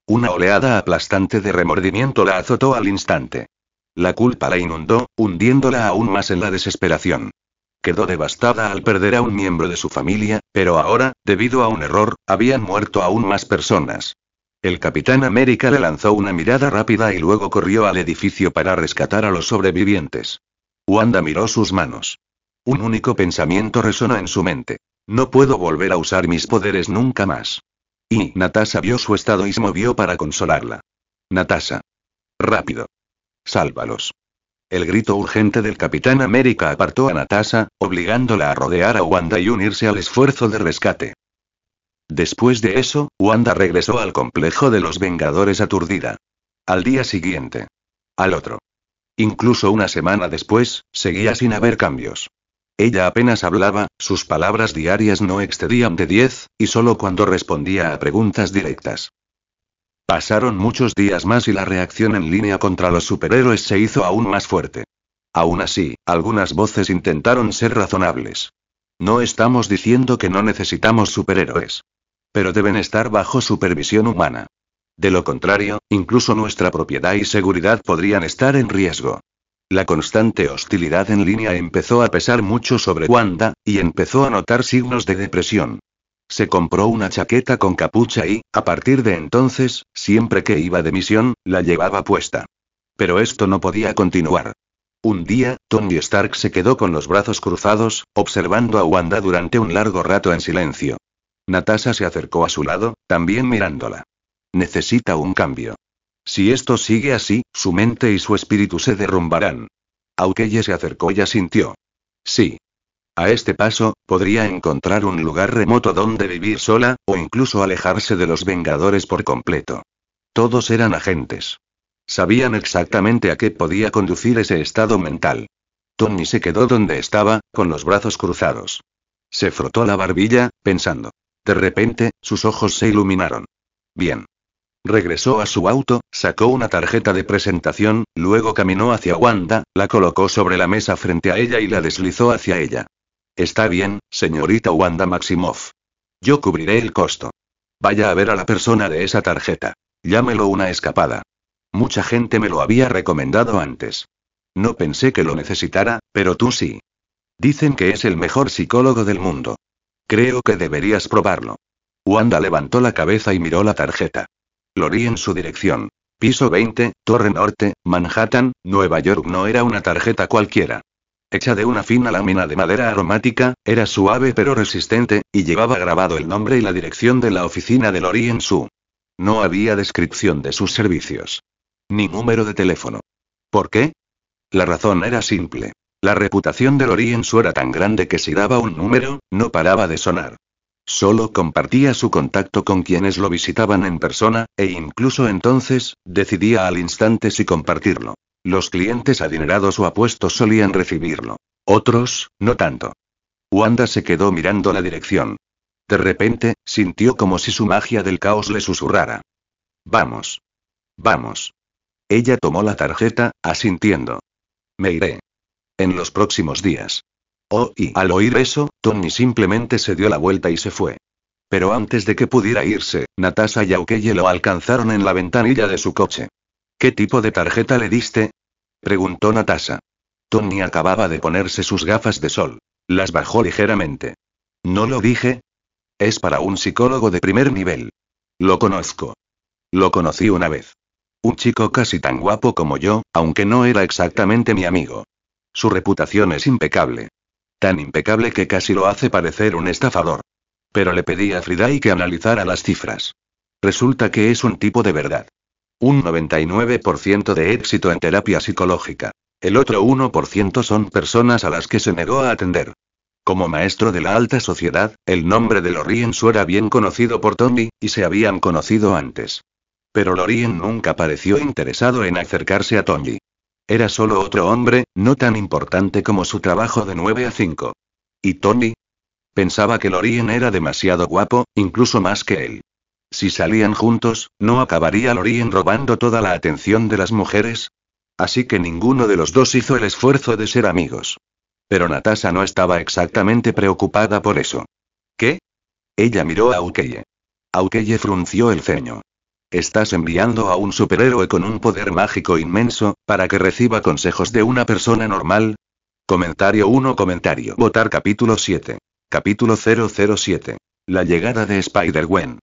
Una oleada aplastante de remordimiento la azotó al instante. La culpa la inundó, hundiéndola aún más en la desesperación. Quedó devastada al perder a un miembro de su familia, pero ahora, debido a un error, habían muerto aún más personas. El Capitán América le lanzó una mirada rápida y luego corrió al edificio para rescatar a los sobrevivientes. Wanda miró sus manos. Un único pensamiento resonó en su mente. No puedo volver a usar mis poderes nunca más. Y Natasha vio su estado y se movió para consolarla. Natasha. Rápido. Sálvalos. El grito urgente del Capitán América apartó a Natasha, obligándola a rodear a Wanda y unirse al esfuerzo de rescate. Después de eso, Wanda regresó al complejo de los Vengadores aturdida. Al día siguiente. Al otro. Incluso una semana después, seguía sin haber cambios. Ella apenas hablaba, sus palabras diarias no excedían de 10, y solo cuando respondía a preguntas directas. Pasaron muchos días más y la reacción en línea contra los superhéroes se hizo aún más fuerte. Aún así, algunas voces intentaron ser razonables. No estamos diciendo que no necesitamos superhéroes. Pero deben estar bajo supervisión humana. De lo contrario, incluso nuestra propiedad y seguridad podrían estar en riesgo. La constante hostilidad en línea empezó a pesar mucho sobre Wanda, y empezó a notar signos de depresión. Se compró una chaqueta con capucha y, a partir de entonces, siempre que iba de misión, la llevaba puesta. Pero esto no podía continuar. Un día, Tony Stark se quedó con los brazos cruzados, observando a Wanda durante un largo rato en silencio. Natasha se acercó a su lado, también mirándola. Necesita un cambio. Si esto sigue así, su mente y su espíritu se derrumbarán. Hawkeye se acercó y asintió. Sí. A este paso, podría encontrar un lugar remoto donde vivir sola, o incluso alejarse de los Vengadores por completo. Todos eran agentes. Sabían exactamente a qué podía conducir ese estado mental. Tony se quedó donde estaba, con los brazos cruzados. Se frotó la barbilla, pensando. De repente, sus ojos se iluminaron. Bien. Regresó a su auto, sacó una tarjeta de presentación, luego caminó hacia Wanda, la colocó sobre la mesa frente a ella y la deslizó hacia ella. Está bien, señorita Wanda Maximoff. Yo cubriré el costo. Vaya a ver a la persona de esa tarjeta. Llámelo una escapada. Mucha gente me lo había recomendado antes. No pensé que lo necesitara, pero tú sí. Dicen que es el mejor psicólogo del mundo. Creo que deberías probarlo. Wanda levantó la cabeza y miró la tarjeta. Lo vi en su dirección. Piso 20, Torre Norte, Manhattan, Nueva York. No era una tarjeta cualquiera. Hecha de una fina lámina de madera aromática, era suave pero resistente, y llevaba grabado el nombre y la dirección de la oficina de Lorien Su. No había descripción de sus servicios. Ni número de teléfono. ¿Por qué? La razón era simple. La reputación de Lorien Su era tan grande que si daba un número, no paraba de sonar. Solo compartía su contacto con quienes lo visitaban en persona, e incluso entonces, decidía al instante si compartirlo. Los clientes adinerados o apuestos solían recibirlo. Otros, no tanto. Wanda se quedó mirando la dirección. De repente, sintió como si su magia del caos le susurrara. Vamos. Vamos. Ella tomó la tarjeta, asintiendo. Me iré. En los próximos días. Oh, y al oír eso, Tony simplemente se dio la vuelta y se fue. Pero antes de que pudiera irse, Natasha y Aukeye lo alcanzaron en la ventanilla de su coche. ¿Qué tipo de tarjeta le diste? Preguntó Natasha. Tony acababa de ponerse sus gafas de sol. Las bajó ligeramente. ¿No lo dije? Es para un psicólogo de primer nivel. Lo conozco. Lo conocí una vez. Un chico casi tan guapo como yo, aunque no era exactamente mi amigo. Su reputación es impecable. Tan impecable que casi lo hace parecer un estafador. Pero le pedí a Friday que analizara las cifras. Resulta que es un tipo de verdad. Un 99% de éxito en terapia psicológica. El otro 1% son personas a las que se negó a atender. Como maestro de la alta sociedad, el nombre de Lorien Su era bien conocido por Tony, y se habían conocido antes. Pero Lorien nunca pareció interesado en acercarse a Tony. Era solo otro hombre, no tan importante como su trabajo de 9 a 5. ¿Y Tony? Pensaba que Lorien era demasiado guapo, incluso más que él. Si salían juntos, ¿no acabaría Lorien robando toda la atención de las mujeres? Así que ninguno de los dos hizo el esfuerzo de ser amigos. Pero Natasha no estaba exactamente preocupada por eso. ¿Qué? Ella miró a Aukeye. Aukeye frunció el ceño. Estás enviando a un superhéroe con un poder mágico inmenso, para que reciba consejos de una persona normal. Comentario 1. Votar capítulo 7. Capítulo 007. La llegada de Spider-Gwen.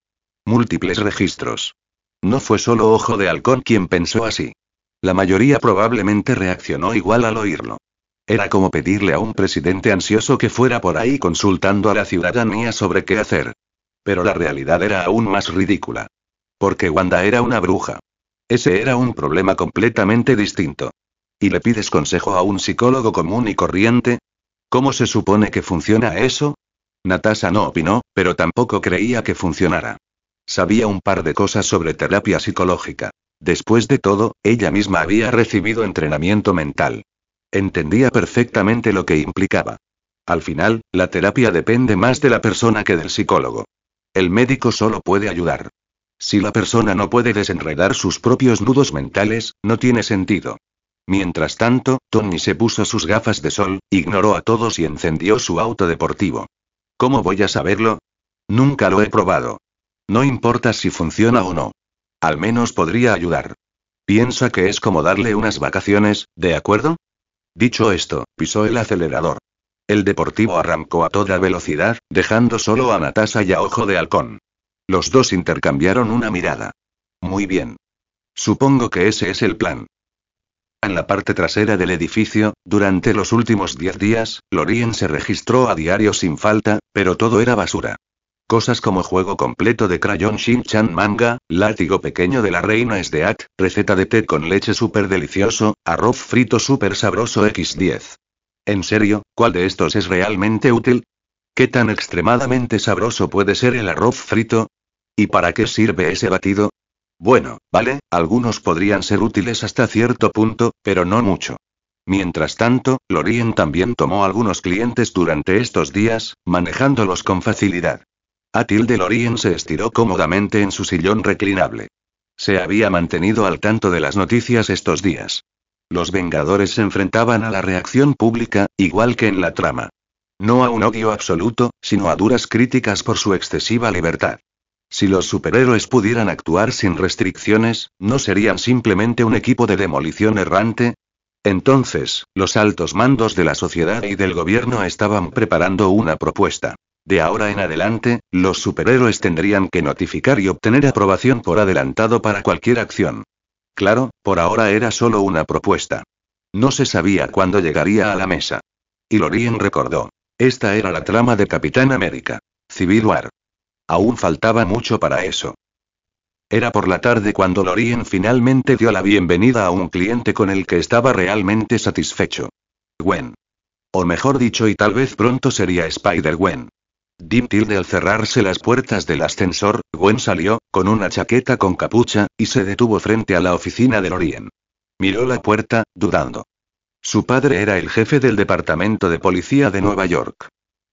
Múltiples registros. No fue solo Ojo de Halcón quien pensó así. La mayoría probablemente reaccionó igual al oírlo. Era como pedirle a un presidente ansioso que fuera por ahí consultando a la ciudadanía sobre qué hacer. Pero la realidad era aún más ridícula. Porque Wanda era una bruja. Ese era un problema completamente distinto. ¿Y le pides consejo a un psicólogo común y corriente? ¿Cómo se supone que funciona eso? Natasha no opinó, pero tampoco creía que funcionara. Sabía un par de cosas sobre terapia psicológica. Después de todo, ella misma había recibido entrenamiento mental. Entendía perfectamente lo que implicaba. Al final, la terapia depende más de la persona que del psicólogo. El médico solo puede ayudar. Si la persona no puede desenredar sus propios nudos mentales, no tiene sentido. Mientras tanto, Tony se puso sus gafas de sol, ignoró a todos y encendió su auto deportivo. ¿Cómo voy a saberlo? Nunca lo he probado. No importa si funciona o no. Al menos podría ayudar. Piensa que es como darle unas vacaciones, ¿de acuerdo? Dicho esto, pisó el acelerador. El deportivo arrancó a toda velocidad, dejando solo a Natasha y a Ojo de Halcón. Los dos intercambiaron una mirada. Muy bien. Supongo que ese es el plan. En la parte trasera del edificio, durante los últimos 10 días, Lorien se registró a diario sin falta, pero todo era basura. Cosas como juego completo de Crayon Shin-chan manga, látigo pequeño de la reina Sdeat, receta de té con leche súper delicioso, arroz frito súper sabroso x10. ¿En serio, cuál de estos es realmente útil? ¿Qué tan extremadamente sabroso puede ser el arroz frito? ¿Y para qué sirve ese batido? Bueno, vale, algunos podrían ser útiles hasta cierto punto, pero no mucho. Mientras tanto, Lorien también tomó algunos clientes durante estos días, manejándolos con facilidad. Lorien se estiró cómodamente en su sillón reclinable. Se había mantenido al tanto de las noticias estos días. Los Vengadores se enfrentaban a la reacción pública, igual que en la trama. No a un odio absoluto, sino a duras críticas por su excesiva libertad. Si los superhéroes pudieran actuar sin restricciones, ¿no serían simplemente un equipo de demolición errante? Entonces, los altos mandos de la sociedad y del gobierno estaban preparando una propuesta. De ahora en adelante, los superhéroes tendrían que notificar y obtener aprobación por adelantado para cualquier acción. Claro, por ahora era solo una propuesta. No se sabía cuándo llegaría a la mesa. Y Lorien recordó. Esta era la trama de Capitán América. Civil War. Aún faltaba mucho para eso. Era por la tarde cuando Lorien finalmente dio la bienvenida a un cliente con el que estaba realmente satisfecho. Gwen. O mejor dicho, y tal vez pronto sería Spider-Gwen. Al cerrarse las puertas del ascensor, Gwen salió, con una chaqueta con capucha, y se detuvo frente a la oficina de Lorien. Miró la puerta, dudando. Su padre era el jefe del departamento de policía de Nueva York.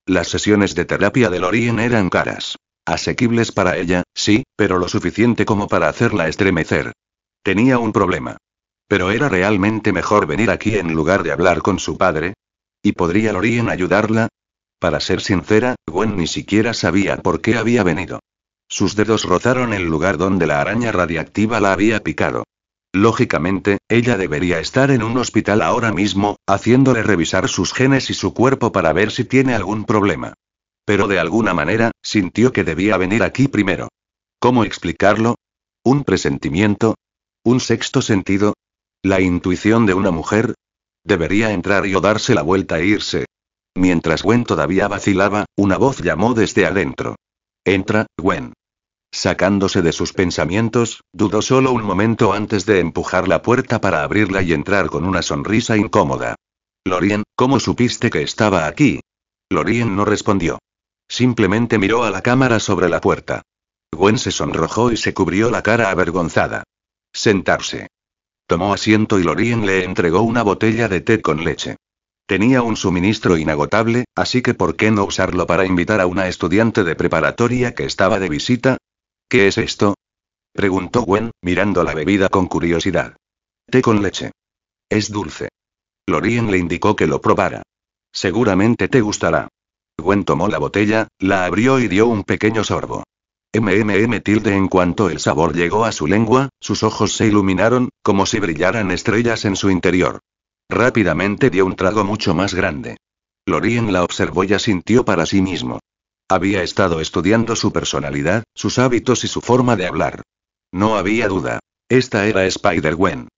Las sesiones de terapia de Lorien eran caras. Asequibles para ella, sí, pero lo suficiente como para hacerla estremecer. Tenía un problema. ¿Pero era realmente mejor venir aquí en lugar de hablar con su padre? ¿Y podría Lorien ayudarla? Para ser sincera, Gwen ni siquiera sabía por qué había venido. Sus dedos rozaron el lugar donde la araña radiactiva la había picado. Lógicamente, ella debería estar en un hospital ahora mismo, haciéndole revisar sus genes y su cuerpo para ver si tiene algún problema. Pero de alguna manera, sintió que debía venir aquí primero. ¿Cómo explicarlo? ¿Un presentimiento? ¿Un sexto sentido? ¿La intuición de una mujer? Debería entrar y o darse la vuelta e irse. Mientras Gwen todavía vacilaba, una voz llamó desde adentro. Entra, Gwen. Sacándose de sus pensamientos, dudó solo un momento antes de empujar la puerta para abrirla y entrar con una sonrisa incómoda. Lorien, ¿cómo supiste que estaba aquí? Lorien no respondió. Simplemente miró a la cámara sobre la puerta. Gwen se sonrojó y se cubrió la cara avergonzada. Sentarse. Tomó asiento y Lorien le entregó una botella de té con leche. Tenía un suministro inagotable, así que ¿por qué no usarlo para invitar a una estudiante de preparatoria que estaba de visita? ¿Qué es esto? Preguntó Gwen, mirando la bebida con curiosidad. Té con leche. Es dulce. Lorien le indicó que lo probara. Seguramente te gustará. Gwen tomó la botella, la abrió y dio un pequeño sorbo. En cuanto el sabor llegó a su lengua, sus ojos se iluminaron, como si brillaran estrellas en su interior. Rápidamente dio un trago mucho más grande. Lorien la observó y asintió para sí mismo. Había estado estudiando su personalidad, sus hábitos y su forma de hablar. No había duda. Esta era Spider-Gwen.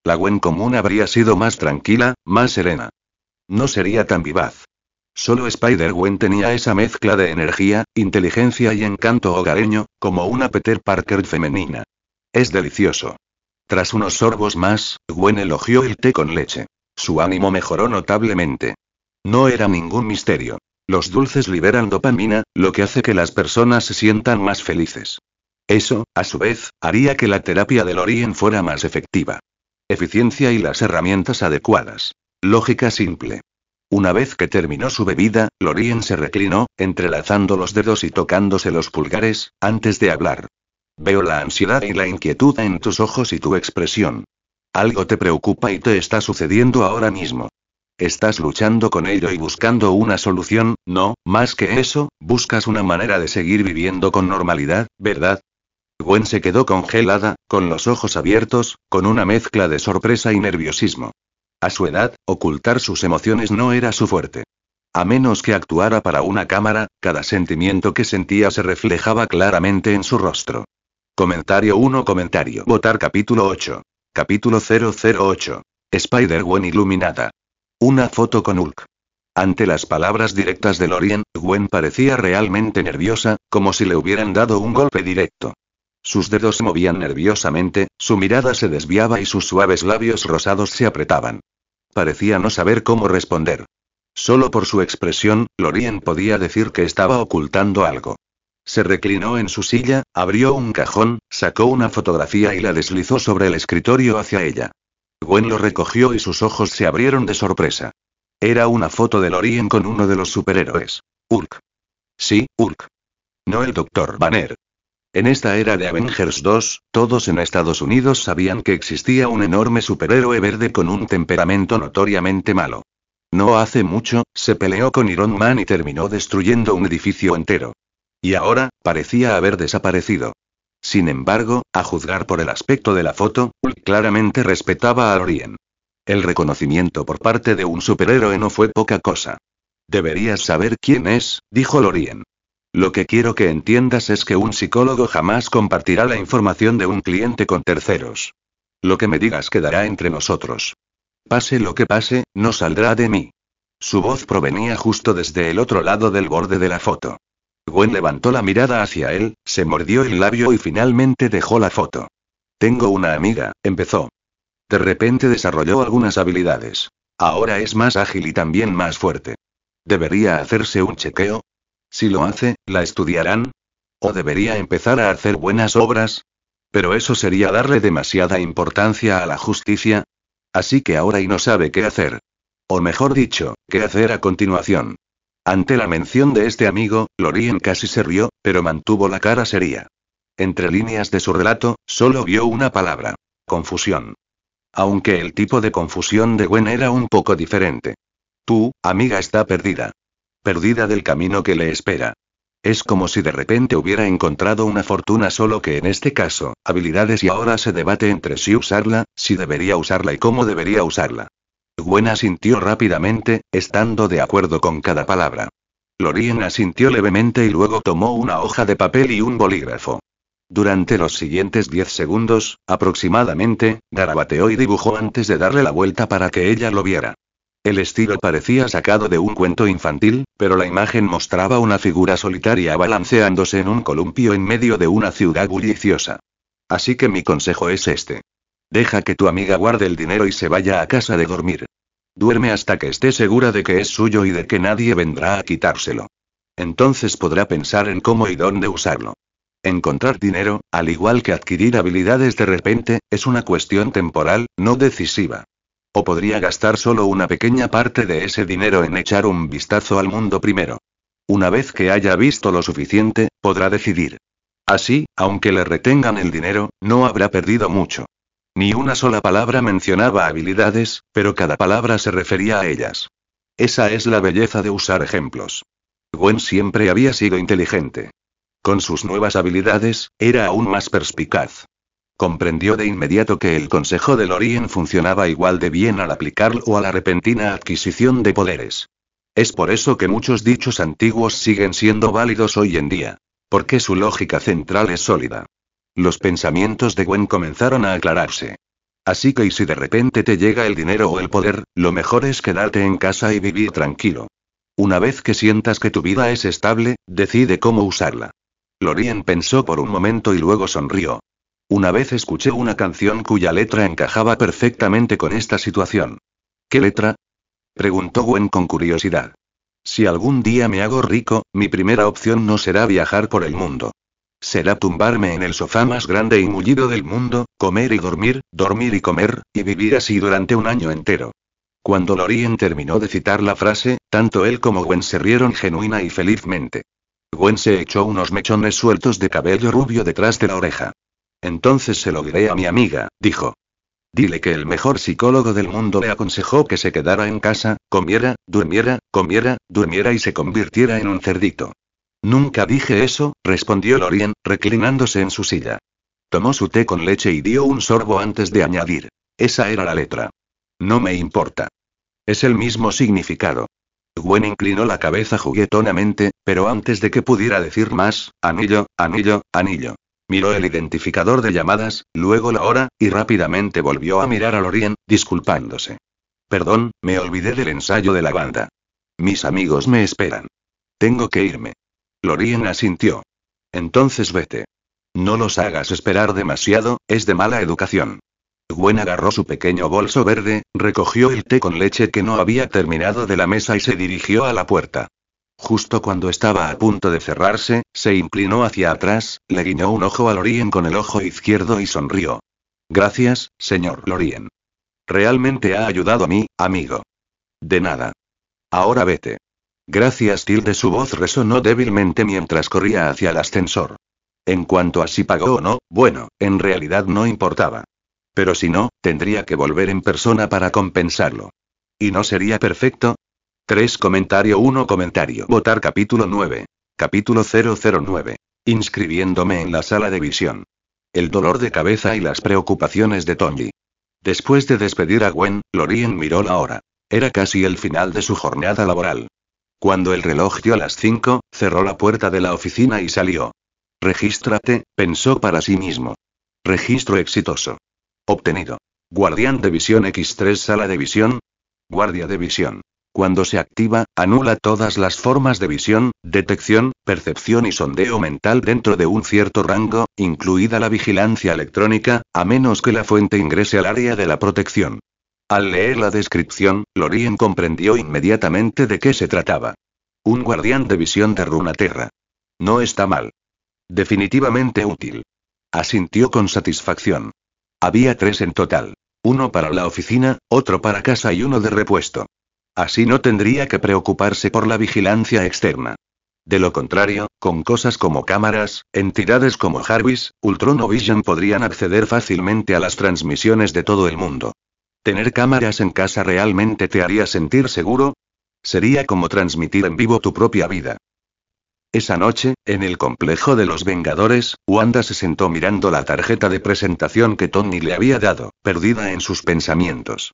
La Gwen común habría sido más tranquila, más serena. No sería tan vivaz. Solo Spider-Gwen tenía esa mezcla de energía, inteligencia y encanto hogareño, como una Peter Parker femenina. Es delicioso. Tras unos sorbos más, Gwen elogió el té con leche. Su ánimo mejoró notablemente. No era ningún misterio. Los dulces liberan dopamina, lo que hace que las personas se sientan más felices. Eso, a su vez, haría que la terapia de Lorien fuera más efectiva. Eficiencia y las herramientas adecuadas. Lógica simple. Una vez que terminó su bebida, Lorien se reclinó, entrelazando los dedos y tocándose los pulgares, antes de hablar. Veo la ansiedad y la inquietud en tus ojos y tu expresión. Algo te preocupa y te está sucediendo ahora mismo. Estás luchando con ello y buscando una solución, no, más que eso, buscas una manera de seguir viviendo con normalidad, ¿verdad? Gwen se quedó congelada, con los ojos abiertos, con una mezcla de sorpresa y nerviosismo. A su edad, ocultar sus emociones no era su fuerte. A menos que actuara para una cámara, cada sentimiento que sentía se reflejaba claramente en su rostro. Comentario 1. Votar capítulo 8. Capítulo 008. Spider-Gwen iluminada. Una foto con Hulk. Ante las palabras directas de Lorien, Gwen parecía realmente nerviosa, como si le hubieran dado un golpe directo. Sus dedos se movían nerviosamente, su mirada se desviaba y sus suaves labios rosados se apretaban. Parecía no saber cómo responder. Solo por su expresión, Lorien podía decir que estaba ocultando algo. Se reclinó en su silla, abrió un cajón, sacó una fotografía y la deslizó sobre el escritorio hacia ella. Gwen lo recogió y sus ojos se abrieron de sorpresa. Era una foto de Lorien con uno de los superhéroes. Hulk. Sí, Hulk. No el Dr. Banner. En esta era de Avengers 2, todos en Estados Unidos sabían que existía un enorme superhéroe verde con un temperamento notoriamente malo. No hace mucho, se peleó con Iron Man y terminó destruyendo un edificio entero. Y ahora, parecía haber desaparecido. Sin embargo, a juzgar por el aspecto de la foto, Hulk claramente respetaba a Lorien. El reconocimiento por parte de un superhéroe no fue poca cosa. Deberías saber quién es, dijo Lorien. Lo que quiero que entiendas es que un psicólogo jamás compartirá la información de un cliente con terceros. Lo que me digas quedará entre nosotros. Pase lo que pase, no saldrá de mí. Su voz provenía justo desde el otro lado del borde de la foto. Gwen levantó la mirada hacia él, se mordió el labio y finalmente dejó la foto. Tengo una amiga, empezó. De repente desarrolló algunas habilidades. Ahora es más ágil y también más fuerte. ¿Debería hacerse un chequeo? Si lo hace, ¿la estudiarán? ¿O debería empezar a hacer buenas obras? Pero eso sería darle demasiada importancia a la justicia. Así que ahora y no sabe qué hacer. O mejor dicho, qué hacer a continuación. Ante la mención de este amigo, Lorien casi se rió, pero mantuvo la cara seria. Entre líneas de su relato, solo vio una palabra: confusión. Aunque el tipo de confusión de Gwen era un poco diferente. Tu amiga está perdida. Perdida del camino que le espera. Es como si de repente hubiera encontrado una fortuna, solo que en este caso, habilidades, y ahora se debate entre si usarla, si debería usarla y cómo debería usarla. Gwen asintió rápidamente, estando de acuerdo con cada palabra. Lorien asintió levemente y luego tomó una hoja de papel y un bolígrafo. Durante los siguientes 10 segundos, aproximadamente, garabateó y dibujó antes de darle la vuelta para que ella lo viera. El estilo parecía sacado de un cuento infantil, pero la imagen mostraba una figura solitaria balanceándose en un columpio en medio de una ciudad bulliciosa. Así que mi consejo es este. Deja que tu amiga guarde el dinero y se vaya a casa de dormir. Duerme hasta que esté segura de que es suyo y de que nadie vendrá a quitárselo. Entonces podrá pensar en cómo y dónde usarlo. Encontrar dinero, al igual que adquirir habilidades de repente, es una cuestión temporal, no decisiva. O podría gastar solo una pequeña parte de ese dinero en echar un vistazo al mundo primero. Una vez que haya visto lo suficiente, podrá decidir. Así, aunque le retengan el dinero, no habrá perdido mucho. Ni una sola palabra mencionaba habilidades, pero cada palabra se refería a ellas. Esa es la belleza de usar ejemplos. Gwen siempre había sido inteligente. Con sus nuevas habilidades, era aún más perspicaz. Comprendió de inmediato que el consejo de Lorien funcionaba igual de bien al aplicarlo a la repentina adquisición de poderes. Es por eso que muchos dichos antiguos siguen siendo válidos hoy en día. Porque su lógica central es sólida. Los pensamientos de Gwen comenzaron a aclararse. Así que, y si de repente te llega el dinero o el poder, lo mejor es quedarte en casa y vivir tranquilo. Una vez que sientas que tu vida es estable, decide cómo usarla. Lorien pensó por un momento y luego sonrió. Una vez escuché una canción cuya letra encajaba perfectamente con esta situación. ¿Qué letra? Preguntó Gwen con curiosidad. Si algún día me hago rico, mi primera opción no será viajar por el mundo. Será tumbarme en el sofá más grande y mullido del mundo, comer y dormir y comer, y vivir así durante un año entero. Cuando Lorien terminó de citar la frase, tanto él como Gwen se rieron genuina y felizmente. Gwen se echó unos mechones sueltos de cabello rubio detrás de la oreja. Entonces se lo diré a mi amiga, dijo. Dile que el mejor psicólogo del mundo le aconsejó que se quedara en casa, comiera, durmiera y se convirtiera en un cerdito. Nunca dije eso, respondió Lorien, reclinándose en su silla. Tomó su té con leche y dio un sorbo antes de añadir. Esa era la letra. No me importa. Es el mismo significado. Gwen inclinó la cabeza juguetonamente, pero antes de que pudiera decir más, anillo. Miró el identificador de llamadas, luego la hora, y rápidamente volvió a mirar a Lorien, disculpándose. Perdón, me olvidé del ensayo de la banda. Mis amigos me esperan. Tengo que irme. Lorien asintió. Entonces vete. No los hagas esperar demasiado, es de mala educación. Gwen agarró su pequeño bolso verde, recogió el té con leche que no había terminado de la mesa y se dirigió a la puerta. Justo cuando estaba a punto de cerrarse, se inclinó hacia atrás, le guiñó un ojo a Lorien con el ojo izquierdo y sonrió. Gracias, señor Lorien. Realmente ha ayudado a mí, amigo. De nada. Ahora vete. Gracias. Su voz resonó débilmente mientras corría hacia el ascensor. En cuanto a si pagó o no, bueno, en realidad no importaba. Pero si no, tendría que volver en persona para compensarlo. ¿Y no sería perfecto? 1 comentario. Votar capítulo 9. Capítulo 009. Inscribiéndome en la sala de visión. El dolor de cabeza y las preocupaciones de Tony. Después de despedir a Gwen, Lorien miró la hora. Era casi el final de su jornada laboral. Cuando el reloj dio las 5, cerró la puerta de la oficina y salió. Regístrate, pensó para sí mismo. Registro exitoso. Obtenido. Guardián de visión X3 sala de visión. Guardia de visión. Cuando se activa, anula todas las formas de visión, detección, percepción y sondeo mental dentro de un cierto rango, incluida la vigilancia electrónica, a menos que la fuente ingrese al área de la protección. Al leer la descripción, Lorien comprendió inmediatamente de qué se trataba. Un guardián de visión de Runeterra. No está mal. Definitivamente útil. Asintió con satisfacción. Había 3 en total. Uno para la oficina, otro para casa y uno de repuesto. Así no tendría que preocuparse por la vigilancia externa. De lo contrario, con cosas como cámaras, entidades como Jarvis, Ultron o Vision podrían acceder fácilmente a las transmisiones de todo el mundo. ¿Tener cámaras en casa realmente te haría sentir seguro? Sería como transmitir en vivo tu propia vida. Esa noche, en el complejo de los Vengadores, Wanda se sentó mirando la tarjeta de presentación que Tony le había dado, perdida en sus pensamientos.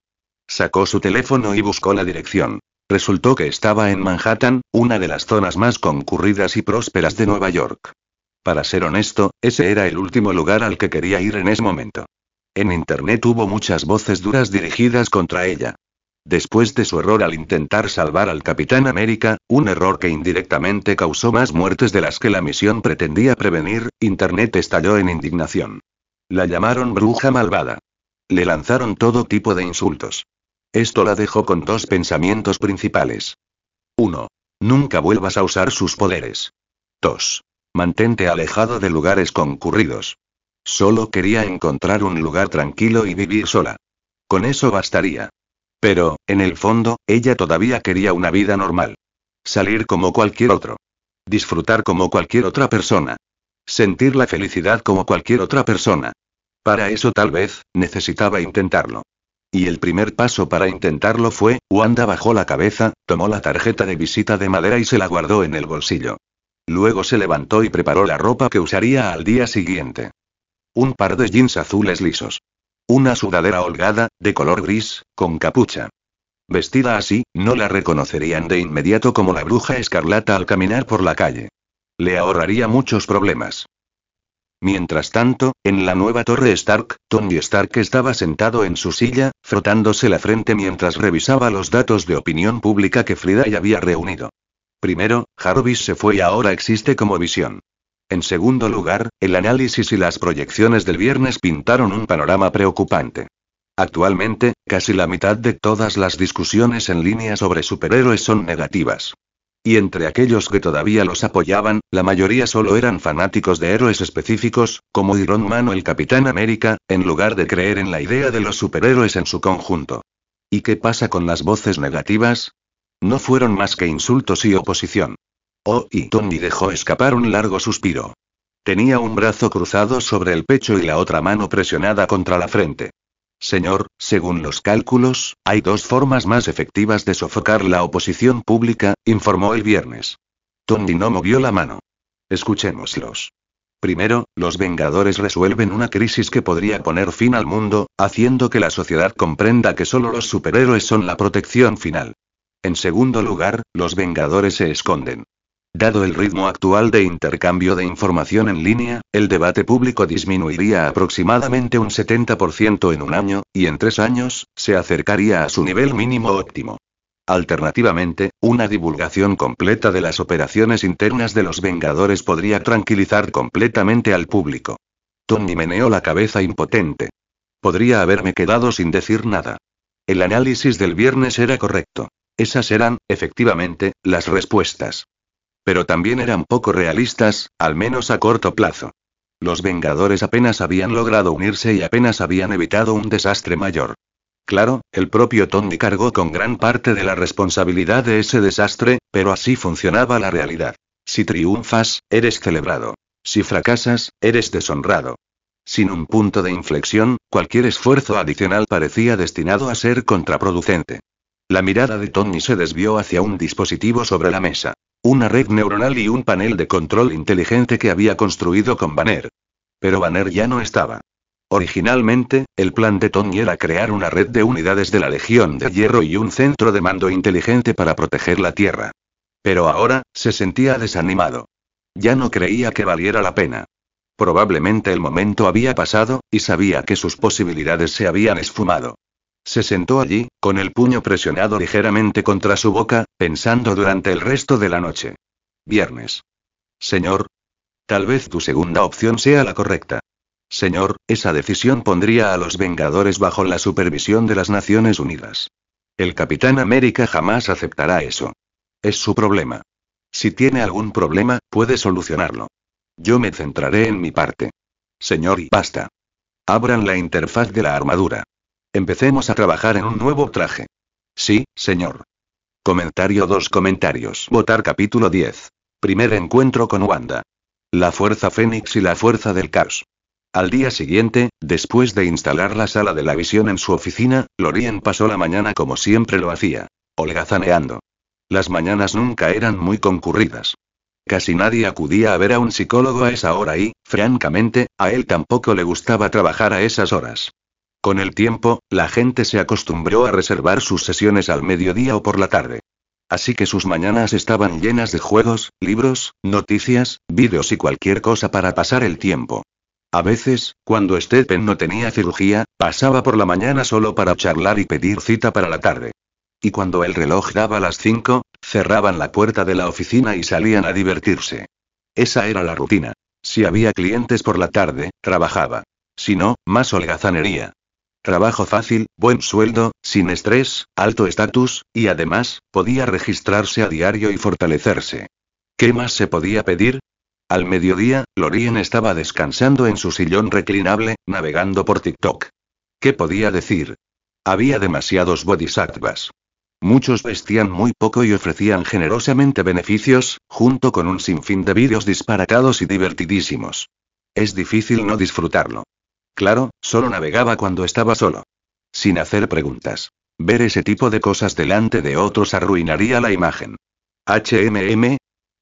Sacó su teléfono y buscó la dirección. Resultó que estaba en Manhattan, una de las zonas más concurridas y prósperas de Nueva York. Para ser honesto, ese era el último lugar al que quería ir en ese momento. En Internet hubo muchas voces duras dirigidas contra ella. Después de su error al intentar salvar al Capitán América, un error que indirectamente causó más muertes de las que la misión pretendía prevenir, Internet estalló en indignación. La llamaron bruja malvada. Le lanzaron todo tipo de insultos. Esto la dejó con 2 pensamientos principales. 1. Nunca vuelvas a usar sus poderes. 2. Mantente alejado de lugares concurridos. Solo quería encontrar un lugar tranquilo y vivir sola. Con eso bastaría. Pero, en el fondo, ella todavía quería una vida normal. Salir como cualquier otro. Disfrutar como cualquier otra persona. Sentir la felicidad como cualquier otra persona. Para eso tal vez, necesitaba intentarlo. Y el primer paso para intentarlo fue, Wanda bajó la cabeza, tomó la tarjeta de visita de madera y se la guardó en el bolsillo. Luego se levantó y preparó la ropa que usaría al día siguiente. Un par de jeans azules lisos. Una sudadera holgada, de color gris, con capucha. Vestida así, no la reconocerían de inmediato como la bruja escarlata al caminar por la calle. Le ahorraría muchos problemas. Mientras tanto, en la nueva torre Stark, Tony Stark estaba sentado en su silla, frotándose la frente mientras revisaba los datos de opinión pública que Friday había reunido. Primero, Jarvis se fue y ahora existe como Visión. En segundo lugar, el análisis y las proyecciones del viernes pintaron un panorama preocupante. Actualmente, casi la mitad de todas las discusiones en línea sobre superhéroes son negativas. Y entre aquellos que todavía los apoyaban, la mayoría solo eran fanáticos de héroes específicos, como Iron Man o el Capitán América, en lugar de creer en la idea de los superhéroes en su conjunto. ¿Y qué pasa con las voces negativas? No fueron más que insultos y oposición. Y Tony dejó escapar un largo suspiro. Tenía un brazo cruzado sobre el pecho y la otra mano presionada contra la frente. Señor, según los cálculos, hay 2 formas más efectivas de sofocar la oposición pública, informó el viernes. Tony no movió la mano. Escuchémoslos. Primero, los Vengadores resuelven una crisis que podría poner fin al mundo, haciendo que la sociedad comprenda que solo los superhéroes son la protección final. En segundo lugar, los Vengadores se esconden. Dado el ritmo actual de intercambio de información en línea, el debate público disminuiría aproximadamente un 70% en un año, y en 3 años, se acercaría a su nivel mínimo óptimo. Alternativamente, una divulgación completa de las operaciones internas de los Vengadores podría tranquilizar completamente al público. Tony meneó la cabeza impotente. Podría haberme quedado sin decir nada. El análisis del viernes era correcto. Esas eran, efectivamente, las respuestas. Pero también eran poco realistas, al menos a corto plazo. Los Vengadores apenas habían logrado unirse y apenas habían evitado un desastre mayor. Claro, el propio Tony cargó con gran parte de la responsabilidad de ese desastre, pero así funcionaba la realidad. Si triunfas, eres celebrado. Si fracasas, eres deshonrado. Sin un punto de inflexión, cualquier esfuerzo adicional parecía destinado a ser contraproducente. La mirada de Tony se desvió hacia un dispositivo sobre la mesa. Una red neuronal y un panel de control inteligente que había construido con Banner. Pero Banner ya no estaba. Originalmente, el plan de Tony era crear una red de unidades de la Legión de Hierro y un centro de mando inteligente para proteger la Tierra. Pero ahora, se sentía desanimado. Ya no creía que valiera la pena. Probablemente el momento había pasado, y sabía que sus posibilidades se habían esfumado. Se sentó allí, con el puño presionado ligeramente contra su boca, pensando durante el resto de la noche. Viernes. Señor. Tal vez tu segunda opción sea la correcta. Señor, esa decisión pondría a los Vengadores bajo la supervisión de las Naciones Unidas. El Capitán América jamás aceptará eso. Es su problema. Si tiene algún problema, puede solucionarlo. Yo me centraré en mi parte. Señor, y basta. Abran la interfaz de la armadura. Empecemos a trabajar en un nuevo traje. Sí, señor. Comentario 2 comentarios. Votar capítulo 10. Primer encuentro con Wanda. La Fuerza Fénix y la Fuerza del Caos. Al día siguiente, después de instalar la sala de la visión en su oficina, Lorien pasó la mañana como siempre lo hacía. Holgazaneando. Las mañanas nunca eran muy concurridas. Casi nadie acudía a ver a un psicólogo a esa hora y, francamente, a él tampoco le gustaba trabajar a esas horas. Con el tiempo, la gente se acostumbró a reservar sus sesiones al mediodía o por la tarde. Así que sus mañanas estaban llenas de juegos, libros, noticias, vídeos y cualquier cosa para pasar el tiempo. A veces, cuando Stephen no tenía cirugía, pasaba por la mañana solo para charlar y pedir cita para la tarde. Y cuando el reloj daba las 5, cerraban la puerta de la oficina y salían a divertirse. Esa era la rutina. Si había clientes por la tarde, trabajaba. Si no, más holgazanería. Trabajo fácil, buen sueldo, sin estrés, alto estatus, y además, podía registrarse a diario y fortalecerse. ¿Qué más se podía pedir? Al mediodía, Lorien estaba descansando en su sillón reclinable, navegando por TikTok. ¿Qué podía decir? Había demasiados bodhisattvas. Muchos vestían muy poco y ofrecían generosamente beneficios, junto con un sinfín de vídeos disparatados y divertidísimos. Es difícil no disfrutarlo. Claro, solo navegaba cuando estaba solo. Sin hacer preguntas. Ver ese tipo de cosas delante de otros arruinaría la imagen. HMM.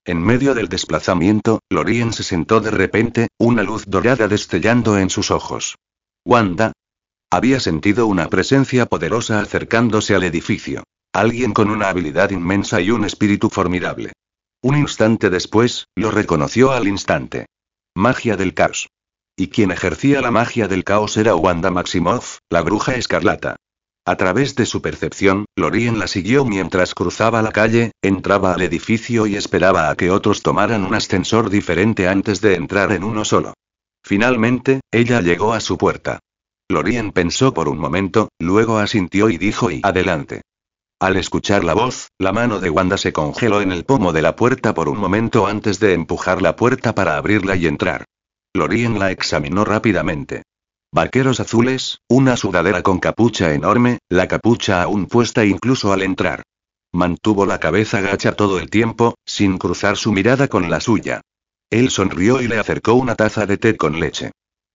En medio del desplazamiento, Lorien se sentó de repente, una luz dorada destellando en sus ojos. Wanda. Había sentido una presencia poderosa acercándose al edificio. Alguien con una habilidad inmensa y un espíritu formidable. Un instante después, lo reconoció al instante. Magia del caos. Y quien ejercía la magia del caos era Wanda Maximoff, la bruja escarlata. A través de su percepción, Lorien la siguió mientras cruzaba la calle, entraba al edificio y esperaba a que otros tomaran un ascensor diferente antes de entrar en uno solo. Finalmente, ella llegó a su puerta. Lorien pensó por un momento, luego asintió y dijo y adelante. Al escuchar la voz, la mano de Wanda se congeló en el pomo de la puerta por un momento antes de empujar la puerta para abrirla y entrar. Lorien la examinó rápidamente. Vaqueros azules, una sudadera con capucha enorme, la capucha aún puesta incluso al entrar. Mantuvo la cabeza gacha todo el tiempo, sin cruzar su mirada con la suya. Él sonrió y le acercó una taza de té con leche.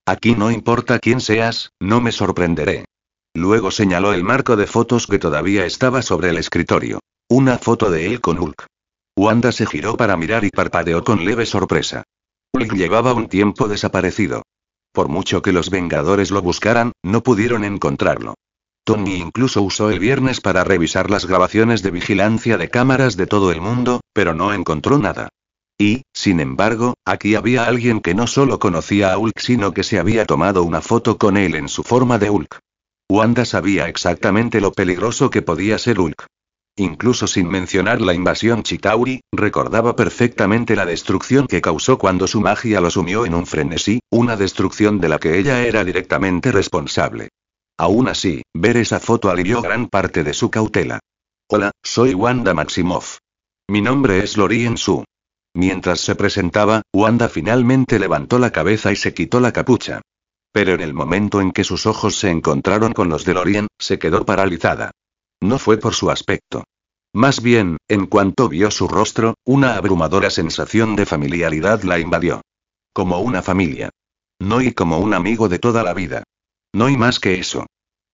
Aquí no importa quién seas, no me sorprenderé. Luego señaló el marco de fotos que todavía estaba sobre el escritorio. Una foto de él con Hulk. Wanda se giró para mirar y parpadeó con leve sorpresa. Hulk llevaba un tiempo desaparecido. Por mucho que los Vengadores lo buscaran, no pudieron encontrarlo. Tony incluso usó el viernes para revisar las grabaciones de vigilancia de cámaras de todo el mundo, pero no encontró nada. Y, sin embargo, aquí había alguien que no solo conocía a Hulk sino que se había tomado una foto con él en su forma de Hulk. Wanda sabía exactamente lo peligroso que podía ser Hulk. Incluso sin mencionar la invasión Chitauri, recordaba perfectamente la destrucción que causó cuando su magia lo sumió en un frenesí, una destrucción de la que ella era directamente responsable. Aún así, ver esa foto alivió gran parte de su cautela. Hola, soy Wanda Maximoff. Mi nombre es Lorien Su. Mientras se presentaba, Wanda finalmente levantó la cabeza y se quitó la capucha. Pero en el momento en que sus ojos se encontraron con los de Lorien, se quedó paralizada. No fue por su aspecto. Más bien, en cuanto vio su rostro, una abrumadora sensación de familiaridad la invadió. Como una familia. No y como un amigo de toda la vida. No y más que eso.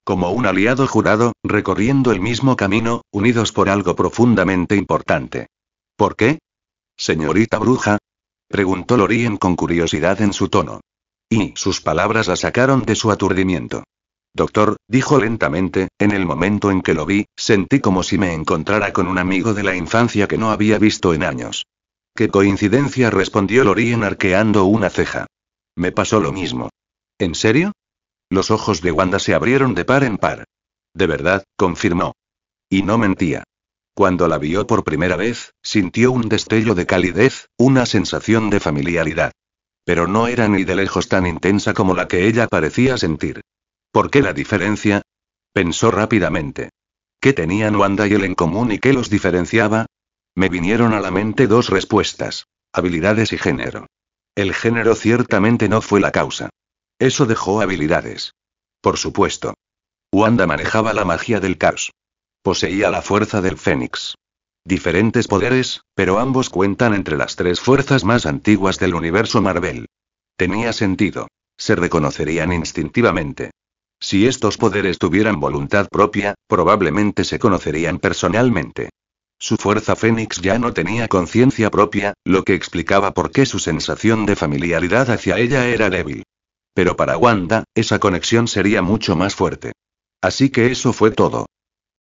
Como un aliado jurado, recorriendo el mismo camino, unidos por algo profundamente importante. ¿Por qué? ¿Señorita bruja? Preguntó Lorien con curiosidad en su tono. Y sus palabras la sacaron de su aturdimiento. Doctor, dijo lentamente, en el momento en que lo vi, sentí como si me encontrara con un amigo de la infancia que no había visto en años. ¡Qué coincidencia!, respondió Lorien arqueando una ceja. Me pasó lo mismo. ¿En serio? Los ojos de Wanda se abrieron de par en par. De verdad, confirmó. Y no mentía. Cuando la vio por primera vez, sintió un destello de calidez, una sensación de familiaridad. Pero no era ni de lejos tan intensa como la que ella parecía sentir. ¿Por qué la diferencia? Pensó rápidamente. ¿Qué tenían Wanda y él en común y qué los diferenciaba? Me vinieron a la mente dos respuestas: habilidades y género. El género ciertamente no fue la causa. Eso dejó habilidades. Por supuesto. Wanda manejaba la magia del caos. Poseía la fuerza del Fénix. Diferentes poderes, pero ambos cuentan entre las tres fuerzas más antiguas del universo Marvel. Tenía sentido. Se reconocerían instintivamente. Si estos poderes tuvieran voluntad propia, probablemente se conocerían personalmente. Su fuerza Fénix ya no tenía conciencia propia, lo que explicaba por qué su sensación de familiaridad hacia ella era débil. Pero para Wanda, esa conexión sería mucho más fuerte. Así que eso fue todo.